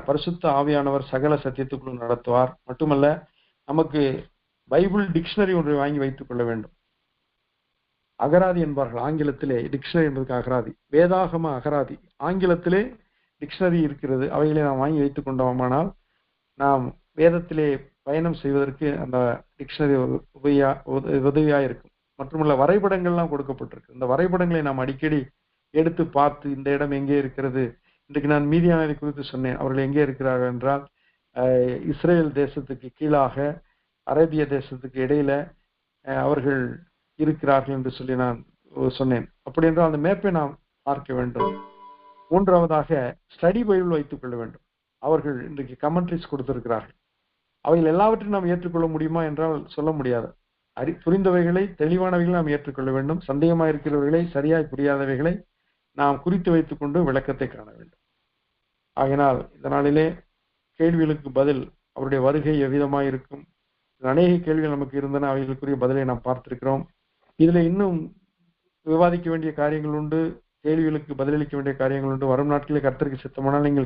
பரிசுத்த ஆவியானவர் சகல சத்தியத்துக்குள் நடத்துவார். மட்டுமல்ல, நமக்கு பைபிள் டிக்ஷனரி ஒன்றை வாங்கி வைத்துக் கொள்ள வேண்டும். அகராதி என்பார்கள் ஆங்கிலத்திலே. டிக்ஷனரி என்பதற்கு அகராதி, வேதாகம அகராதி. ஆங்கிலத்திலே டிக்ஷனரி இருக்கிறது. அவைகளை நாம் வாங்கி வைத்துக் கொண்டோமானால் நாம் வேதத்திலே பயணம் செய்வதற்கு அந்த டிக்ஷனரி உதவியா இருக்கும். மட்டுமல்ல, வரைபடங்கள்லாம் கொடுக்கப்பட்டிருக்கு. இந்த வரைபடங்களை நாம் அடிக்கடி எடுத்து பார்த்து இந்த இடம் எங்கே இருக்கிறது. இன்றைக்கு நான் மீதியானதை குறித்து சொன்னேன். அவர்கள் எங்கே இருக்கிறார்கள் என்றால் இஸ்ரேல் தேசத்துக்கு கீழாக அரேபிய தேசத்துக்கு இடையில அவர்கள் இருக்கிறார்கள் என்று சொல்லி நான் சொன்னேன். அப்படி என்றால் அந்த மேப்பை நாம் பார்க்க வேண்டும். மூன்றாவதாக ஸ்டடி பைபிள் வைத்துக் கொள்ள வேண்டும். அவர்கள் இன்றைக்கு கமெண்ட்ரிஸ் கொடுத்திருக்கிறார்கள். அவைகள் எல்லாவற்றையும் நாம் ஏற்றுக்கொள்ள முடியுமா என்றால் சொல்ல முடியாது. புரிந்தவைகளை, தெளிவானவைகளை நாம் ஏற்றுக்கொள்ள வேண்டும். சந்தேகமாக இருக்கிறவர்களை, சரியாய் புரியாதவைகளை நாம் குறித்து வைத்துக் கொண்டு விளக்கத்தை காண வேண்டும். ஆகினால் இந்த நாளிலே கேள்விகளுக்கு பதில், அவருடைய வருகை எவ்விதமாய் இருக்கும், அநேக கேள்விகள் நமக்கு இருந்தன. அவைகளுக்குரிய பதிலை நாம் பார்த்திருக்கிறோம். இதுல இன்னும் விவாதிக்க வேண்டிய காரியங்கள் உண்டு, கேள்விகளுக்கு பதிலளிக்க வேண்டிய காரியங்கள் உண்டு. வரும் நாட்களில் கர்த்தருக்கு சித்தமானால் நீங்கள்